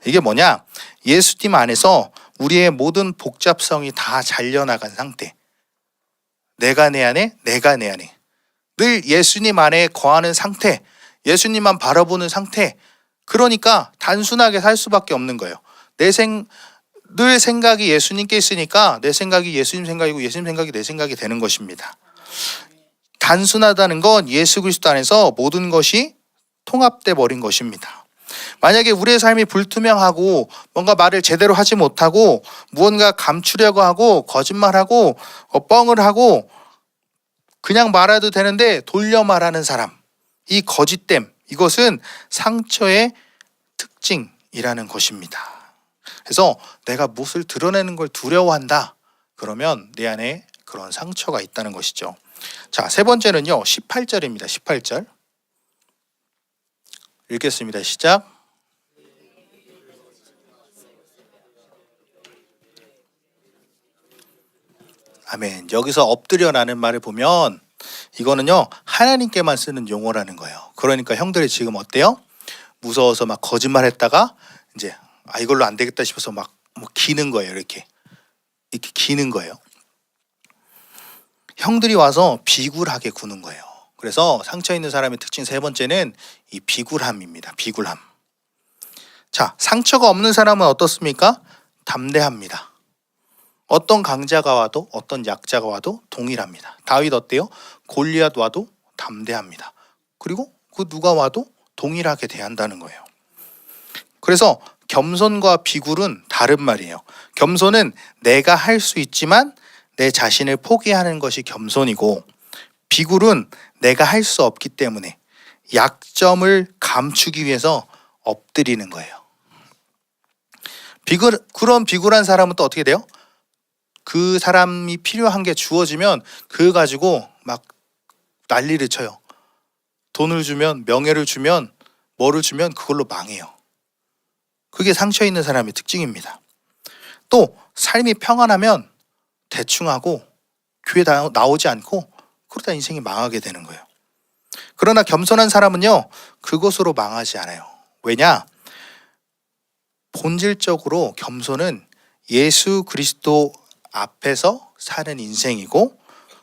Speaker 1: 이게 뭐냐? 예수님 안에서 우리의 모든 복잡성이 다 잘려나간 상태. 내가 내 안에, 내가 내 안에. 늘 예수님 안에 거하는 상태, 예수님만 바라보는 상태. 그러니까 단순하게 살 수밖에 없는 거예요. 늘 생각이 예수님께 있으니까 내 생각이 예수님 생각이고 예수님 생각이 내 생각이 되는 것입니다. 단순하다는 건 예수 그리스도 안에서 모든 것이 통합돼 버린 것입니다. 만약에 우리의 삶이 불투명하고 뭔가 말을 제대로 하지 못하고 무언가 감추려고 하고 거짓말하고 뻥을 하고 그냥 말해도 되는데 돌려 말하는 사람, 이 거짓됨, 이것은 상처의 특징이라는 것입니다. 그래서 내가 무엇을 드러내는 걸 두려워한다, 그러면 내 안에 그런 상처가 있다는 것이죠. 자, 세 번째는요. 18절입니다. 18절. 읽겠습니다. 시작. 아멘. 여기서 엎드려라는 말을 보면 이거는요. 하나님께만 쓰는 용어라는 거예요. 그러니까 형들이 지금 어때요? 무서워서 막 거짓말했다가 이제 이걸로 안 되겠다 싶어서 막 뭐 기는 거예요. 이렇게 기는 거예요. 형들이 와서 비굴하게 구는 거예요. 그래서 상처 있는 사람의 특징 세 번째는 이 비굴함입니다. 비굴함. 자, 상처가 없는 사람은 어떻습니까? 담대합니다. 어떤 강자가 와도 어떤 약자가 와도 동일합니다. 다윗 어때요? 골리앗 와도 담대합니다. 그리고 그 누가 와도 동일하게 대한다는 거예요. 그래서 겸손과 비굴은 다른 말이에요. 겸손은 내가 할 수 있지만 내 자신을 포기하는 것이 겸손이고, 비굴은 내가 할 수 없기 때문에 약점을 감추기 위해서 엎드리는 거예요. 그런 비굴한 사람은 또 어떻게 돼요? 그 사람이 필요한 게 주어지면 그거 가지고 막 난리를 쳐요. 돈을 주면, 명예를 주면, 뭐를 주면 그걸로 망해요. 그게 상처 있는 사람의 특징입니다. 또 삶이 평안하면 대충 하고 교회 나오지 않고 그러다 인생이 망하게 되는 거예요. 그러나 겸손한 사람은요, 그것으로 망하지 않아요. 왜냐? 본질적으로 겸손은 예수 그리스도 앞에서 사는 인생이고,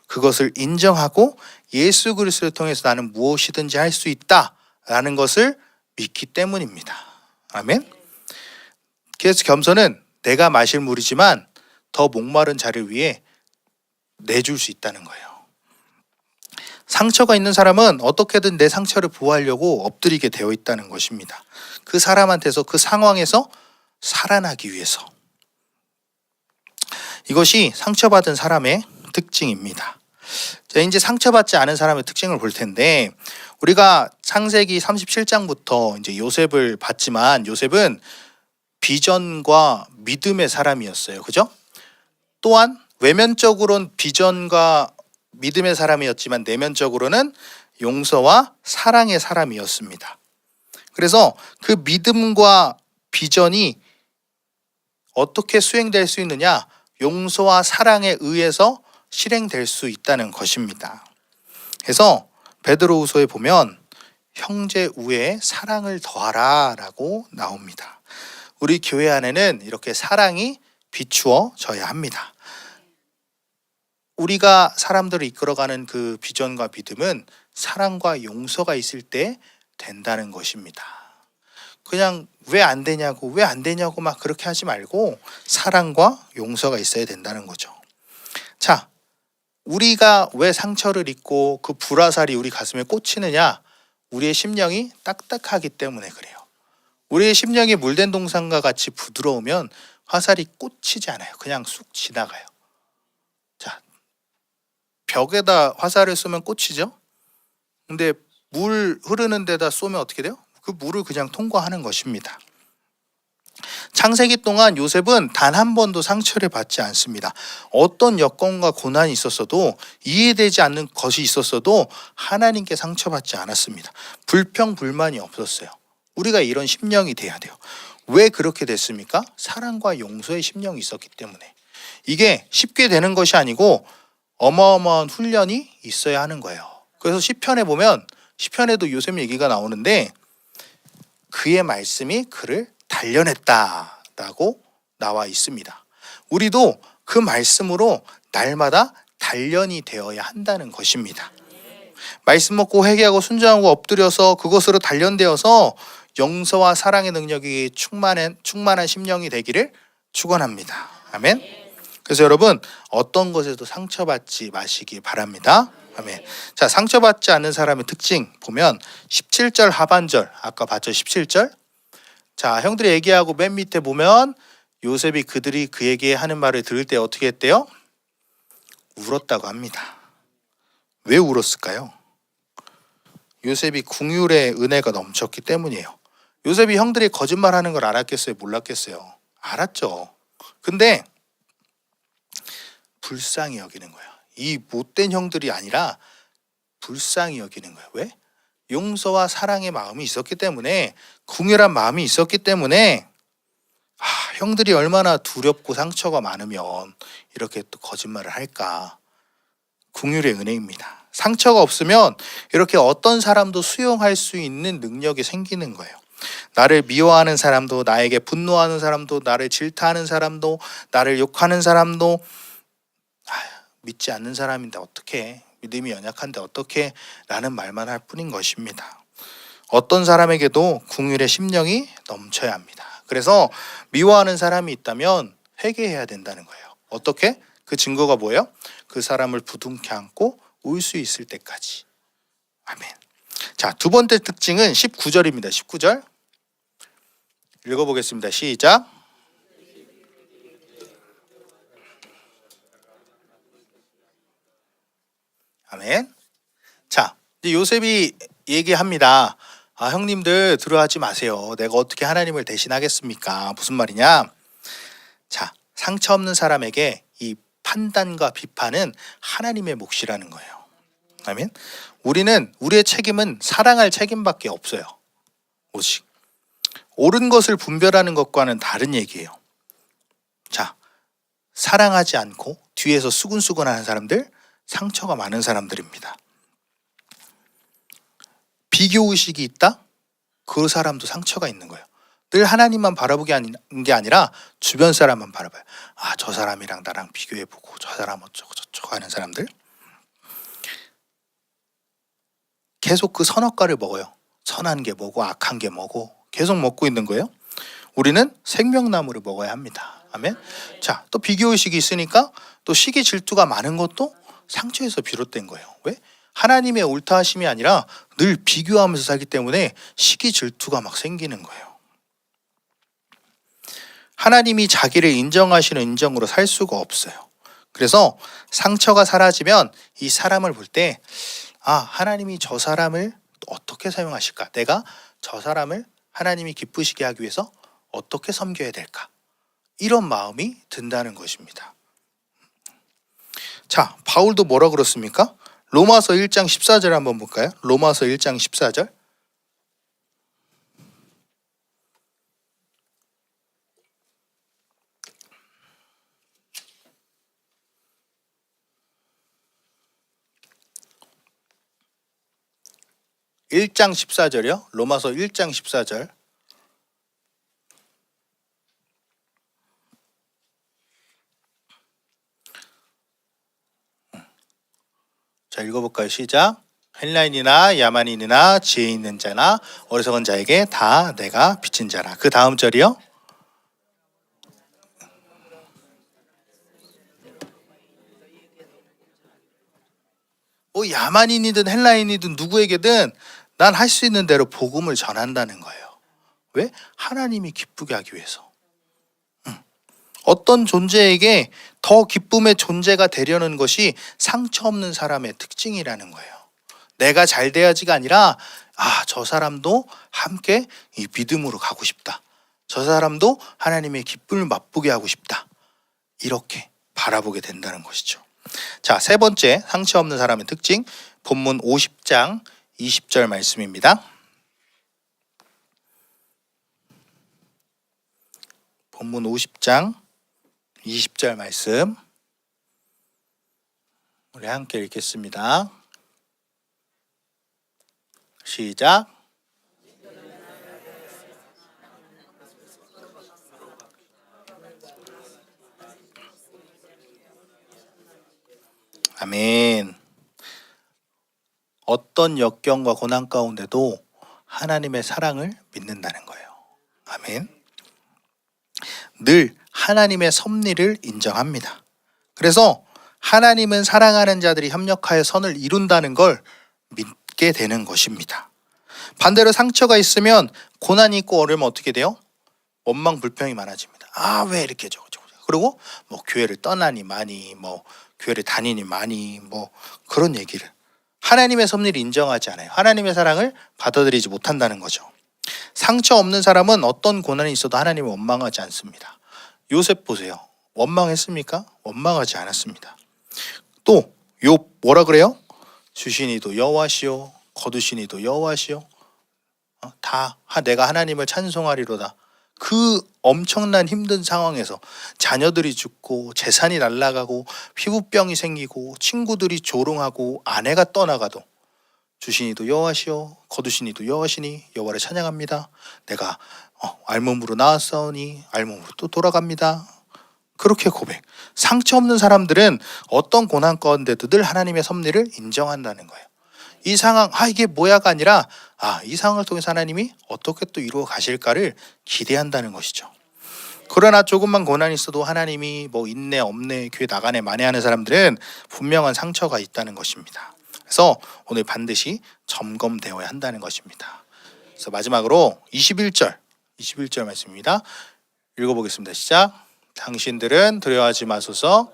Speaker 1: 그것을 인정하고 예수 그리스도를 통해서 나는 무엇이든지 할 수 있다라는 것을 믿기 때문입니다. 아멘. 그래서 겸손은 내가 마실 물이지만 더 목마른 자를 위해 내줄 수 있다는 거예요. 상처가 있는 사람은 어떻게든 내 상처를 보호하려고 엎드리게 되어 있다는 것입니다. 그 사람한테서, 그 상황에서 살아나기 위해서. 이것이 상처받은 사람의 특징입니다. 자, 이제 상처받지 않은 사람의 특징을 볼 텐데, 우리가 창세기 37장부터 이제 요셉을 봤지만, 요셉은 비전과 믿음의 사람이었어요. 그죠? 또한 외면적으로는 비전과 믿음의 사람이었지만 내면적으로는 용서와 사랑의 사람이었습니다. 그래서 그 믿음과 비전이 어떻게 수행될 수 있느냐? 용서와 사랑에 의해서 실행될 수 있다는 것입니다. 그래서 베드로후서에 보면 형제 우애에 사랑을 더하라 라고 나옵니다. 우리 교회 안에는 이렇게 사랑이 비추어져야 합니다. 우리가 사람들을 이끌어가는 그 비전과 믿음은 사랑과 용서가 있을 때 된다는 것입니다. 그냥 왜 안 되냐고 막 그렇게 하지 말고 사랑과 용서가 있어야 된다는 거죠. 자, 우리가 왜 상처를 입고 그 불화살이 우리 가슴에 꽂히느냐? 우리의 심령이 딱딱하기 때문에 그래요. 우리의 심령이 물된 동산과 같이 부드러우면 화살이 꽂히지 않아요. 그냥 쑥 지나가요. 자, 벽에다 화살을 쏘면 꽂히죠? 근데 물 흐르는 데다 쏘면 어떻게 돼요? 그 물을 그냥 통과하는 것입니다. 창세기 동안 요셉은 단 한 번도 상처를 받지 않습니다. 어떤 여건과 고난이 있었어도, 이해되지 않는 것이 있었어도 하나님께 상처받지 않았습니다. 불평불만이 없었어요. 우리가 이런 심령이 돼야 돼요. 왜 그렇게 됐습니까? 사랑과 용서의 심령이 있었기 때문에. 이게 쉽게 되는 것이 아니고 어마어마한 훈련이 있어야 하는 거예요. 그래서 시편에 보면, 시편에도 요셉 얘기가 나오는데 그의 말씀이 그를 단련했다라고 나와 있습니다. 우리도 그 말씀으로 날마다 단련이 되어야 한다는 것입니다. 말씀 먹고 회개하고 순종하고 엎드려서 그것으로 단련되어서 용서와 사랑의 능력이 충만한 심령이 되기를 축원합니다. 아멘. 그래서 여러분, 어떤 것에도 상처받지 마시기 바랍니다. 아멘. 자, 상처받지 않는 사람의 특징 보면 17절 하반절, 아까 봤죠? 17절. 자, 형들이 얘기하고 맨 밑에 보면 요셉이 그들이 그에게 하는 말을 들을 때 어떻게 했대요? 울었다고 합니다. 왜 울었을까요? 요셉이 긍휼의 은혜가 넘쳤기 때문이에요. 요셉이 형들이 거짓말하는 걸 알았겠어요? 몰랐겠어요? 알았죠. 근데 불쌍히 여기는 거예요. 이 못된 형들이 아니라 불쌍히 여기는 거예요. 왜? 용서와 사랑의 마음이 있었기 때문에, 궁휼한 마음이 있었기 때문에, 형들이 얼마나 두렵고 상처가 많으면 이렇게 또 거짓말을 할까. 궁휼의 은혜입니다. 상처가 없으면 이렇게 어떤 사람도 수용할 수 있는 능력이 생기는 거예요. 나를 미워하는 사람도, 나에게 분노하는 사람도, 나를 질타하는 사람도, 나를 욕하는 사람도, 믿지 않는 사람인데 어떻게, 믿음이 연약한데 어떻게, 라는 말만 할 뿐인 것입니다. 어떤 사람에게도 궁휼의 심령이 넘쳐야 합니다. 그래서 미워하는 사람이 있다면 회개해야 된다는 거예요. 어떻게? 그 증거가 뭐예요? 그 사람을 부둥켜 안고 울 수 있을 때까지. 아멘. 자, 두 번째 특징은 19절입니다. 19절 읽어보겠습니다. 시작. 아멘. 자, 이제 요셉이 얘기합니다. 형님들 두려워하지 마세요. 내가 어떻게 하나님을 대신하겠습니까? 무슨 말이냐? 자, 상처 없는 사람에게 이 판단과 비판은 하나님의 몫이라는 거예요. 아멘. 우리의 책임은 사랑할 책임밖에 없어요. 오직 옳은 것을 분별하는 것과는 다른 얘기예요. 자, 사랑하지 않고 뒤에서 수근수근하는 사람들, 상처가 많은 사람들입니다. 비교의식이 있다? 그 사람도 상처가 있는 거예요. 늘 하나님만 바라보게 하는 게 아니라 주변 사람만 바라봐요. 저 사람이랑 나랑 비교해보고 저 사람 어쩌고 저쩌고 하는 사람들. 계속 그 선악과를 먹어요. 선한 게 뭐고 악한 게 뭐고 계속 먹고 있는 거예요. 우리는 생명나무를 먹어야 합니다. 아멘. 자, 또 비교의식이 있으니까 또 시기 질투가 많은 것도 상처에서 비롯된 거예요. 왜? 하나님의 옳다 하심이 아니라 늘 비교하면서 살기 때문에 시기 질투가 막 생기는 거예요. 하나님이 자기를 인정하시는 인정으로 살 수가 없어요. 그래서 상처가 사라지면 이 사람을 볼 때 하나님이 저 사람을 어떻게 사용하실까? 내가 저 사람을 하나님이 기쁘시게 하기 위해서 어떻게 섬겨야 될까? 이런 마음이 든다는 것입니다. 자, 바울도 뭐라 그렇습니까? 로마서 1장 14절 한번 볼까요? 로마서 1장 14절. (1장 14절이요) 로마서 1장 14절. 자, 읽어볼까요? 시작. 헬라인이나 야만인이나 지혜 있는 자나 어리석은 자에게 다 내가 빚진 자라. 그 다음 절이요. 야만인이든 헬라인이든 누구에게든 난 할 수 있는 대로 복음을 전한다는 거예요. 왜? 하나님이 기쁘게 하기 위해서. 어떤 존재에게 더 기쁨의 존재가 되려는 것이 상처 없는 사람의 특징이라는 거예요. 내가 잘 돼야지가 아니라 저 사람도 함께 이 믿음으로 가고 싶다. 저 사람도 하나님의 기쁨을 맛보게 하고 싶다. 이렇게 바라보게 된다는 것이죠. 자, 세 번째 상처 없는 사람의 특징, 본문 50장 20절 말씀입니다. 본문 50장 20절 말씀 우리 함께 읽겠습니다. 시작. 아멘. 어떤 역경과 고난 가운데도 하나님의 사랑을 믿는다는 거예요. 아멘. 늘 하나님의 섭리를 인정합니다. 그래서 하나님은 사랑하는 자들이 협력하여 선을 이룬다는 걸 믿게 되는 것입니다. 반대로 상처가 있으면 고난이 있고 어려우면 어떻게 돼요? 원망 불평이 많아집니다. 왜 이렇게 저거. 그리고 교회를 떠나니 많이, 교회를 다니니 많이, 그런 얘기를. 하나님의 섭리를 인정하지 않아요. 하나님의 사랑을 받아들이지 못한다는 거죠. 상처 없는 사람은 어떤 고난이 있어도 하나님을 원망하지 않습니다. 요셉 보세요. 원망했습니까? 원망하지 않았습니다. 또 욥 뭐라 그래요? 주시니도 여호와시요 거두시니도 여호와시요. 다 내가 하나님을 찬송하리로다. 그 엄청난 힘든 상황에서 자녀들이 죽고 재산이 날아가고 피부병이 생기고 친구들이 조롱하고 아내가 떠나가도 주시니도 여호와시요 거두시니도 여호와시니 여호와를 찬양합니다. 내가 알몸으로 나왔사오니 알몸으로 또 돌아갑니다. 그렇게 고백. 상처 없는 사람들은 어떤 고난 가운데도 늘 하나님의 섭리를 인정한다는 거예요. 이 상황 이게 뭐야가 아니라 이 상황을 통해서 하나님이 어떻게 또 이루어 가실까를 기대한다는 것이죠. 그러나 조금만 고난이 있어도 하나님이 뭐 있네 없네 교회 나가네 마네 하는 사람들은 분명한 상처가 있다는 것입니다. 그래서 오늘 반드시 점검되어야 한다는 것입니다. 그래서 마지막으로 21절 말씀입니다. 읽어보겠습니다. 시작. 당신들은 두려워하지 마소서.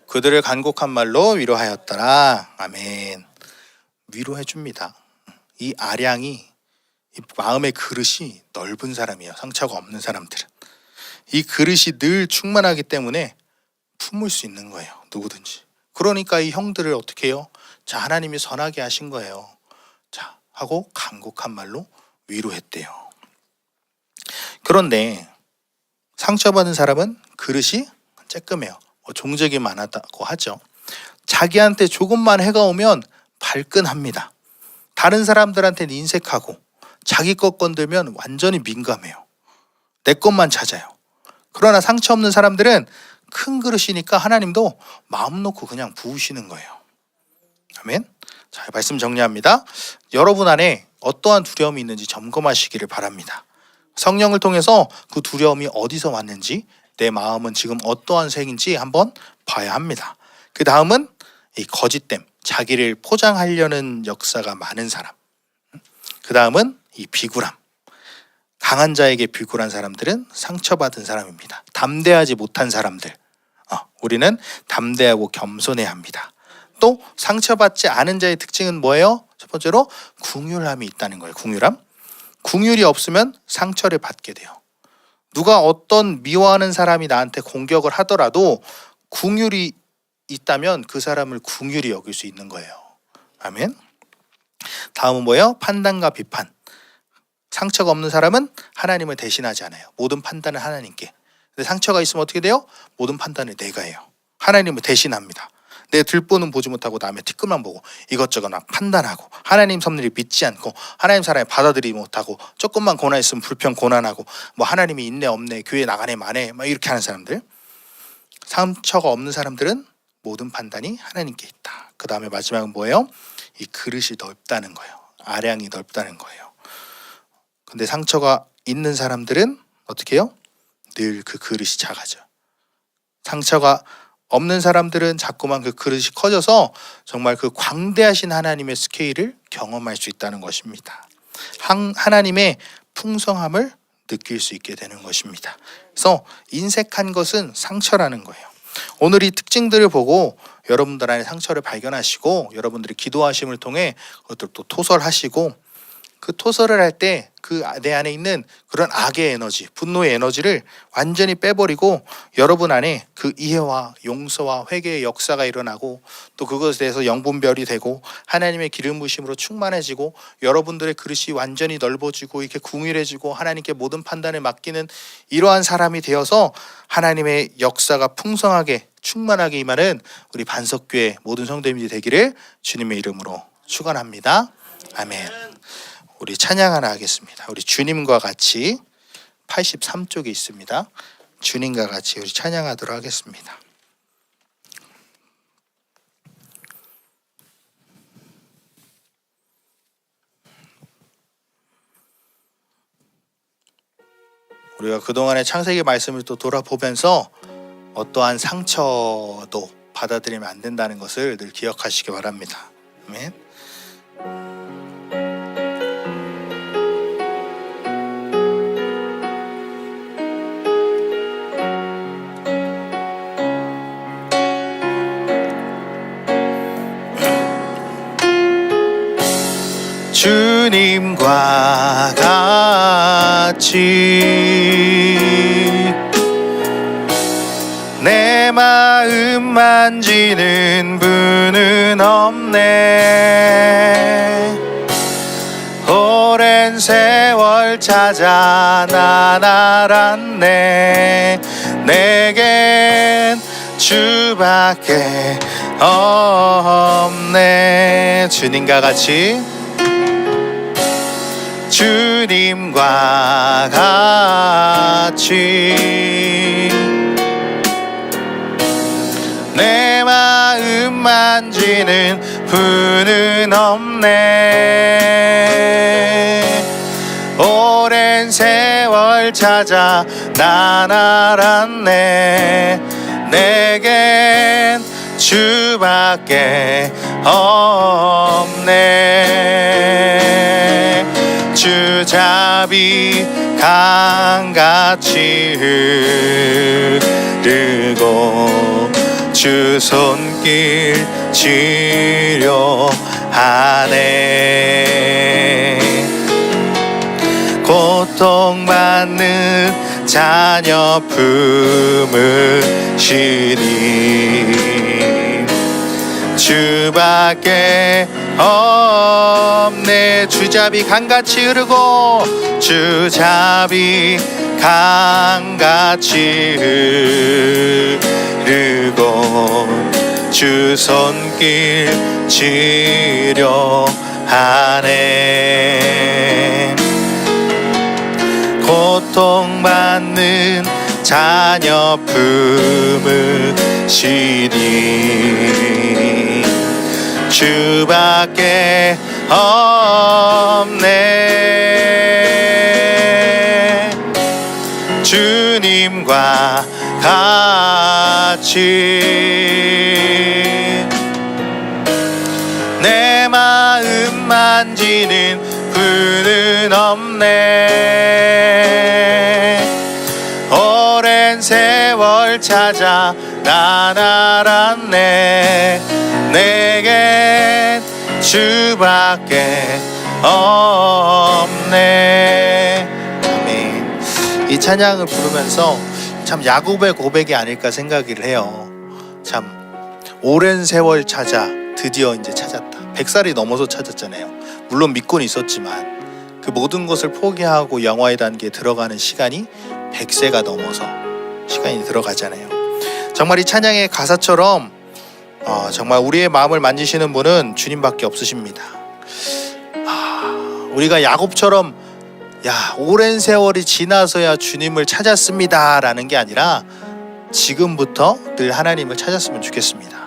Speaker 1: 그들을 간곡한 말로 위로하였더라. 아멘. 위로해 줍니다. 이 아량이 이 마음의 그릇이 넓은 사람이에요. 상처가 없는 사람들은 이 그릇이 늘 충만하기 때문에 품을 수 있는 거예요. 누구든지. 그러니까 이 형들을 어떻게 해요? 자, 하나님이 선하게 하신 거예요. 자, 하고 간곡한 말로 위로했대요. 그런데 상처받은 사람은 그릇이 쬐끔해요. 종적이 많았다고 하죠. 자기한테 조금만 해가 오면 발끈합니다. 다른 사람들한테는 인색하고 자기 것 건들면 완전히 민감해요. 내 것만 찾아요. 그러나 상처 없는 사람들은 큰 그릇이니까 하나님도 마음 놓고 그냥 부으시는 거예요. 아멘. 자, 말씀 정리합니다. 여러분 안에 어떠한 두려움이 있는지 점검하시기를 바랍니다. 성령을 통해서 그 두려움이 어디서 왔는지, 내 마음은 지금 어떠한 색인지 한번 봐야 합니다. 그 다음은 이 거짓됨, 자기를 포장하려는 역사가 많은 사람. 그 다음은 이 비굴함. 강한 자에게 비굴한 사람들은 상처받은 사람입니다. 담대하지 못한 사람들. 우리는 담대하고 겸손해야 합니다. 또 상처받지 않은 자의 특징은 뭐예요? 첫 번째로 긍휼함이 있다는 거예요. 긍휼함. 긍휼이 없으면 상처를 받게 돼요. 누가 어떤 미워하는 사람이 나한테 공격을 하더라도 긍휼이 있다면 그 사람을 긍휼히 여길 수 있는 거예요. 아멘. 다음은 뭐예요? 판단과 비판. 상처가 없는 사람은 하나님을 대신하지 않아요. 모든 판단은 하나님께. 근데 상처가 있으면 어떻게 돼요? 모든 판단을 내가 해요. 하나님을 대신합니다. 내 들보는 보지 못하고 남의 티끌만 보고 이것저것 막 판단하고 하나님 섭리를 믿지 않고 하나님 사랑을 받아들이지 못하고 조금만 고난 있으면 불평 고난하고 뭐 하나님이 있네 없네 교회 나가네 마네 막 이렇게 하는 사람들. 상처가 없는 사람들은 모든 판단이 하나님께 있다. 그 다음에 마지막은 뭐예요? 이 그릇이 넓다는 거예요. 아량이 넓다는 거예요. 근데 상처가 있는 사람들은 어떻게 해요? 늘 그 그릇이 작아져. 상처가 없는 사람들은 자꾸만 그 그릇이 커져서 정말 그 광대하신 하나님의 스케일을 경험할 수 있다는 것입니다. 하나님의 풍성함을 느낄 수 있게 되는 것입니다. 그래서 인색한 것은 상처라는 거예요. 오늘 이 특징들을 보고 여러분들 안에 상처를 발견하시고 여러분들이 기도하심을 통해 그것들 또 토설하시고 그 토설을 할 때 그 내 안에 있는 그런 악의 에너지, 분노의 에너지를 완전히 빼버리고 여러분 안에 그 이해와 용서와 회개의 역사가 일어나고 또 그것에 대해서 영분별이 되고 하나님의 기름 부으심으로 충만해지고 여러분들의 그릇이 완전히 넓어지고 이렇게 궁일해지고 하나님께 모든 판단을 맡기는 이러한 사람이 되어서 하나님의 역사가 풍성하게 충만하게 임하는 우리 반석교회 모든 성도님들이 되기를 주님의 이름으로 축원합니다. 아멘. 우리 찬양 하나 하겠습니다. 우리 주님과 같이 83쪽에 있습니다. 주님과 같이 우리 찬양하도록 하겠습니다. 우리가 그동안의 창세기 말씀을 또 돌아보면서 어떠한 상처도 받아들이면 안 된다는 것을 늘 기억하시기 바랍니다. 아멘. 주님과 같이 마음 만지는 분은 없네. 오랜 세월 찾아 난 알았네. 내겐 주밖에 없네. 주님과 같이, 주님과 같이 내 마음 만지는 분은 없네. 오랜 세월 찾아 난 알았네. 내겐 주밖에 없네. 주잡이 강같이 흐르고 주 손길 치료하네. 고통받는 자녀 품으시니 주밖에 없네. 주잡이 강같이 흐르고 주잡이 강같이 흐르고 주 손길 치료하네. 고통받는 자녀 품으시니 주밖에 없네. 주님과 같이 내 마음 만지는 분은 없네. 오랜 세월 찾아 난 알았네. 내겐 주밖에 없네. 아멘. 이 찬양을 부르면서 참 야곱의 고백이 아닐까 생각을 해요. 참 오랜 세월 찾아 드디어 이제 찾았다. 100살이 넘어서 찾았잖아요. 물론 믿고는 있었지만 그 모든 것을 포기하고 영화의 단계에 들어가는 시간이 100세가 넘어서 시간이 들어가잖아요. 정말 이 찬양의 가사처럼 정말 우리의 마음을 만지시는 분은 주님밖에 없으십니다. 우리가 야곱처럼 오랜 세월이 지나서야 주님을 찾았습니다 라는 게 아니라 지금부터 늘 하나님을 찾았으면 좋겠습니다.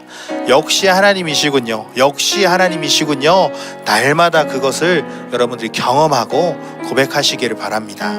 Speaker 1: 역시 하나님이시군요. 역시 하나님이시군요. 날마다 그것을 여러분들이 경험하고 고백하시기를 바랍니다.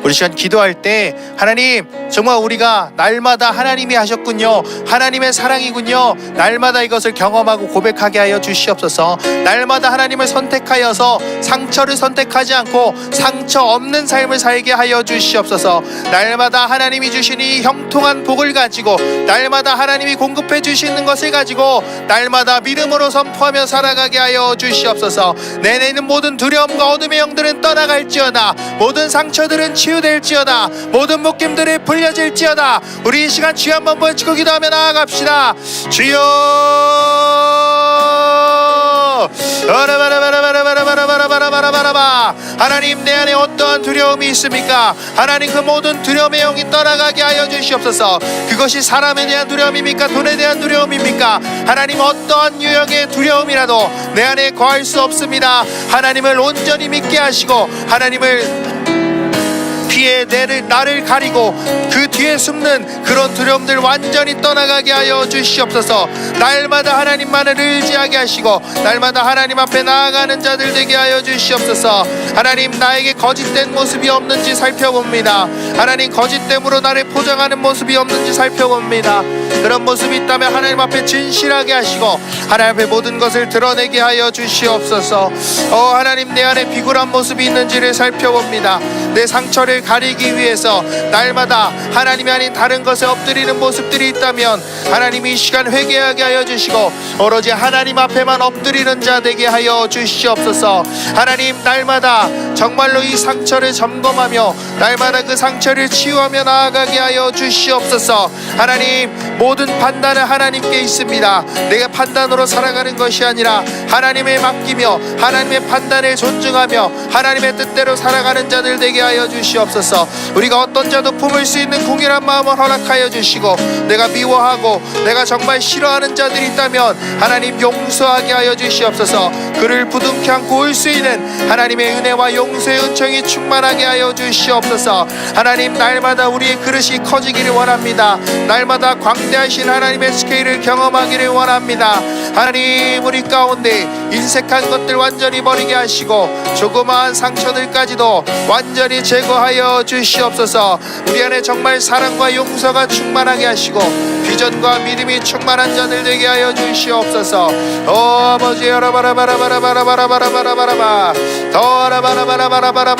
Speaker 1: 우리 시간 기도할 때 하나님 정말 우리가 날마다 하나님이 하셨군요. 하나님의 사랑이군요. 날마다 이것을 경험하고 고백하게 하여 주시옵소서. 날마다 하나님을 선택하여서 상처를 선택하지 않고 상처 없는 삶을 살게 하여 주시옵소서. 날마다 하나님이 주신 이 형통한 복을 가지고 날마다 하나님이 공급해 주시는 것을 가지고 날마다 믿음으로 선포하며 살아가게 하여 주시옵소서. 내내 있는 모든 두려움과 어둠의 영들은 떠나갈지어다. 모든 상처들은 치유될지어다. 모든 묶임들이 풀려질지어다. 우리 이 시간 주여 한번 보여주고 기도하며 나아갑시다. 주여 하나님 내 안에 어떠한 두려움이 있습니까? 하나님 그 모든 두려움의 영이 떠나가게 하여 주시옵소서. 그것이 사람에 대한 두려움입니까? 돈에 대한 두려움입니까? 하나님 어떠한 유형의 두려움이라도 내 안에 거할 수 없습니다. 하나님을 온전히 믿게 하시고 하나님을 피해 나를 가리고 그 뒤에 숨는 그런 두려움들 완전히 떠나가게 하여 주시옵소서. 날마다 하나님만을 의지하게 하시고 날마다 하나님 앞에 나아가는 자들 되게 하여 주시옵소서. 하나님 나에게 거짓된 모습이 없는지 살펴봅니다. 하나님 거짓됨으로 나를 포장하는 모습이 없는지 살펴봅니다. 그런 모습이 있다면 하나님 앞에 진실하게 하시고 하나님 앞에 모든 것을 드러내게 하여 주시옵소서. 하나님 내 안에 비굴한 모습이 있는지를 살펴봅니다. 내 상처를 가리기 위해서 날마다 하나님이 아닌 다른 것에 엎드리는 모습들이 있다면 하나님 이 시간 회개하게 하여 주시고 오로지 하나님 앞에만 엎드리는 자 되게 하여 주시옵소서. 하나님 날마다 정말로 이 상처를 점검하며 날마다 그 상처를 치유하며 나아가게 하여 주시옵소서. 하나님, 모든 판단은 하나님께 있습니다. 내가 판단으로 살아가는 것이 아니라 하나님을 맡기며 하나님의 판단을 존중하며 하나님의 뜻대로 살아가는 자들 되게 하여 주시옵소서. 우리가 어떤 자도 품을 수 있는 공일한 마음을 허락하여 주시고, 내가 미워하고 내가 정말 싫어하는 자들이 있다면 하나님 용서하게 하여 주시옵소서. 그를 부둥켜 안고 올 수 있는 하나님의 은혜와 용서의 은총이 충만하게 하여 주시옵소서. 하나님, 날마다 우리의 그릇이 커지기를 원합니다. 날마다 광대하신 하나님의 스케일을 경험하기를 원합니다. 하나님, 우리 가운데 인색한 것들 완전히 버리게 하시고 조그마한 상처들까지도 완전히 제거하여 주시옵소서. 우리 안에 정말 사랑과 용서가 충만하게 하시고 비전과 믿음이 충만한 자들 되게 하여 주시옵소서. 아버지, 여라바라바라바라바라바라바라바라바라바 더라바라바라바라바라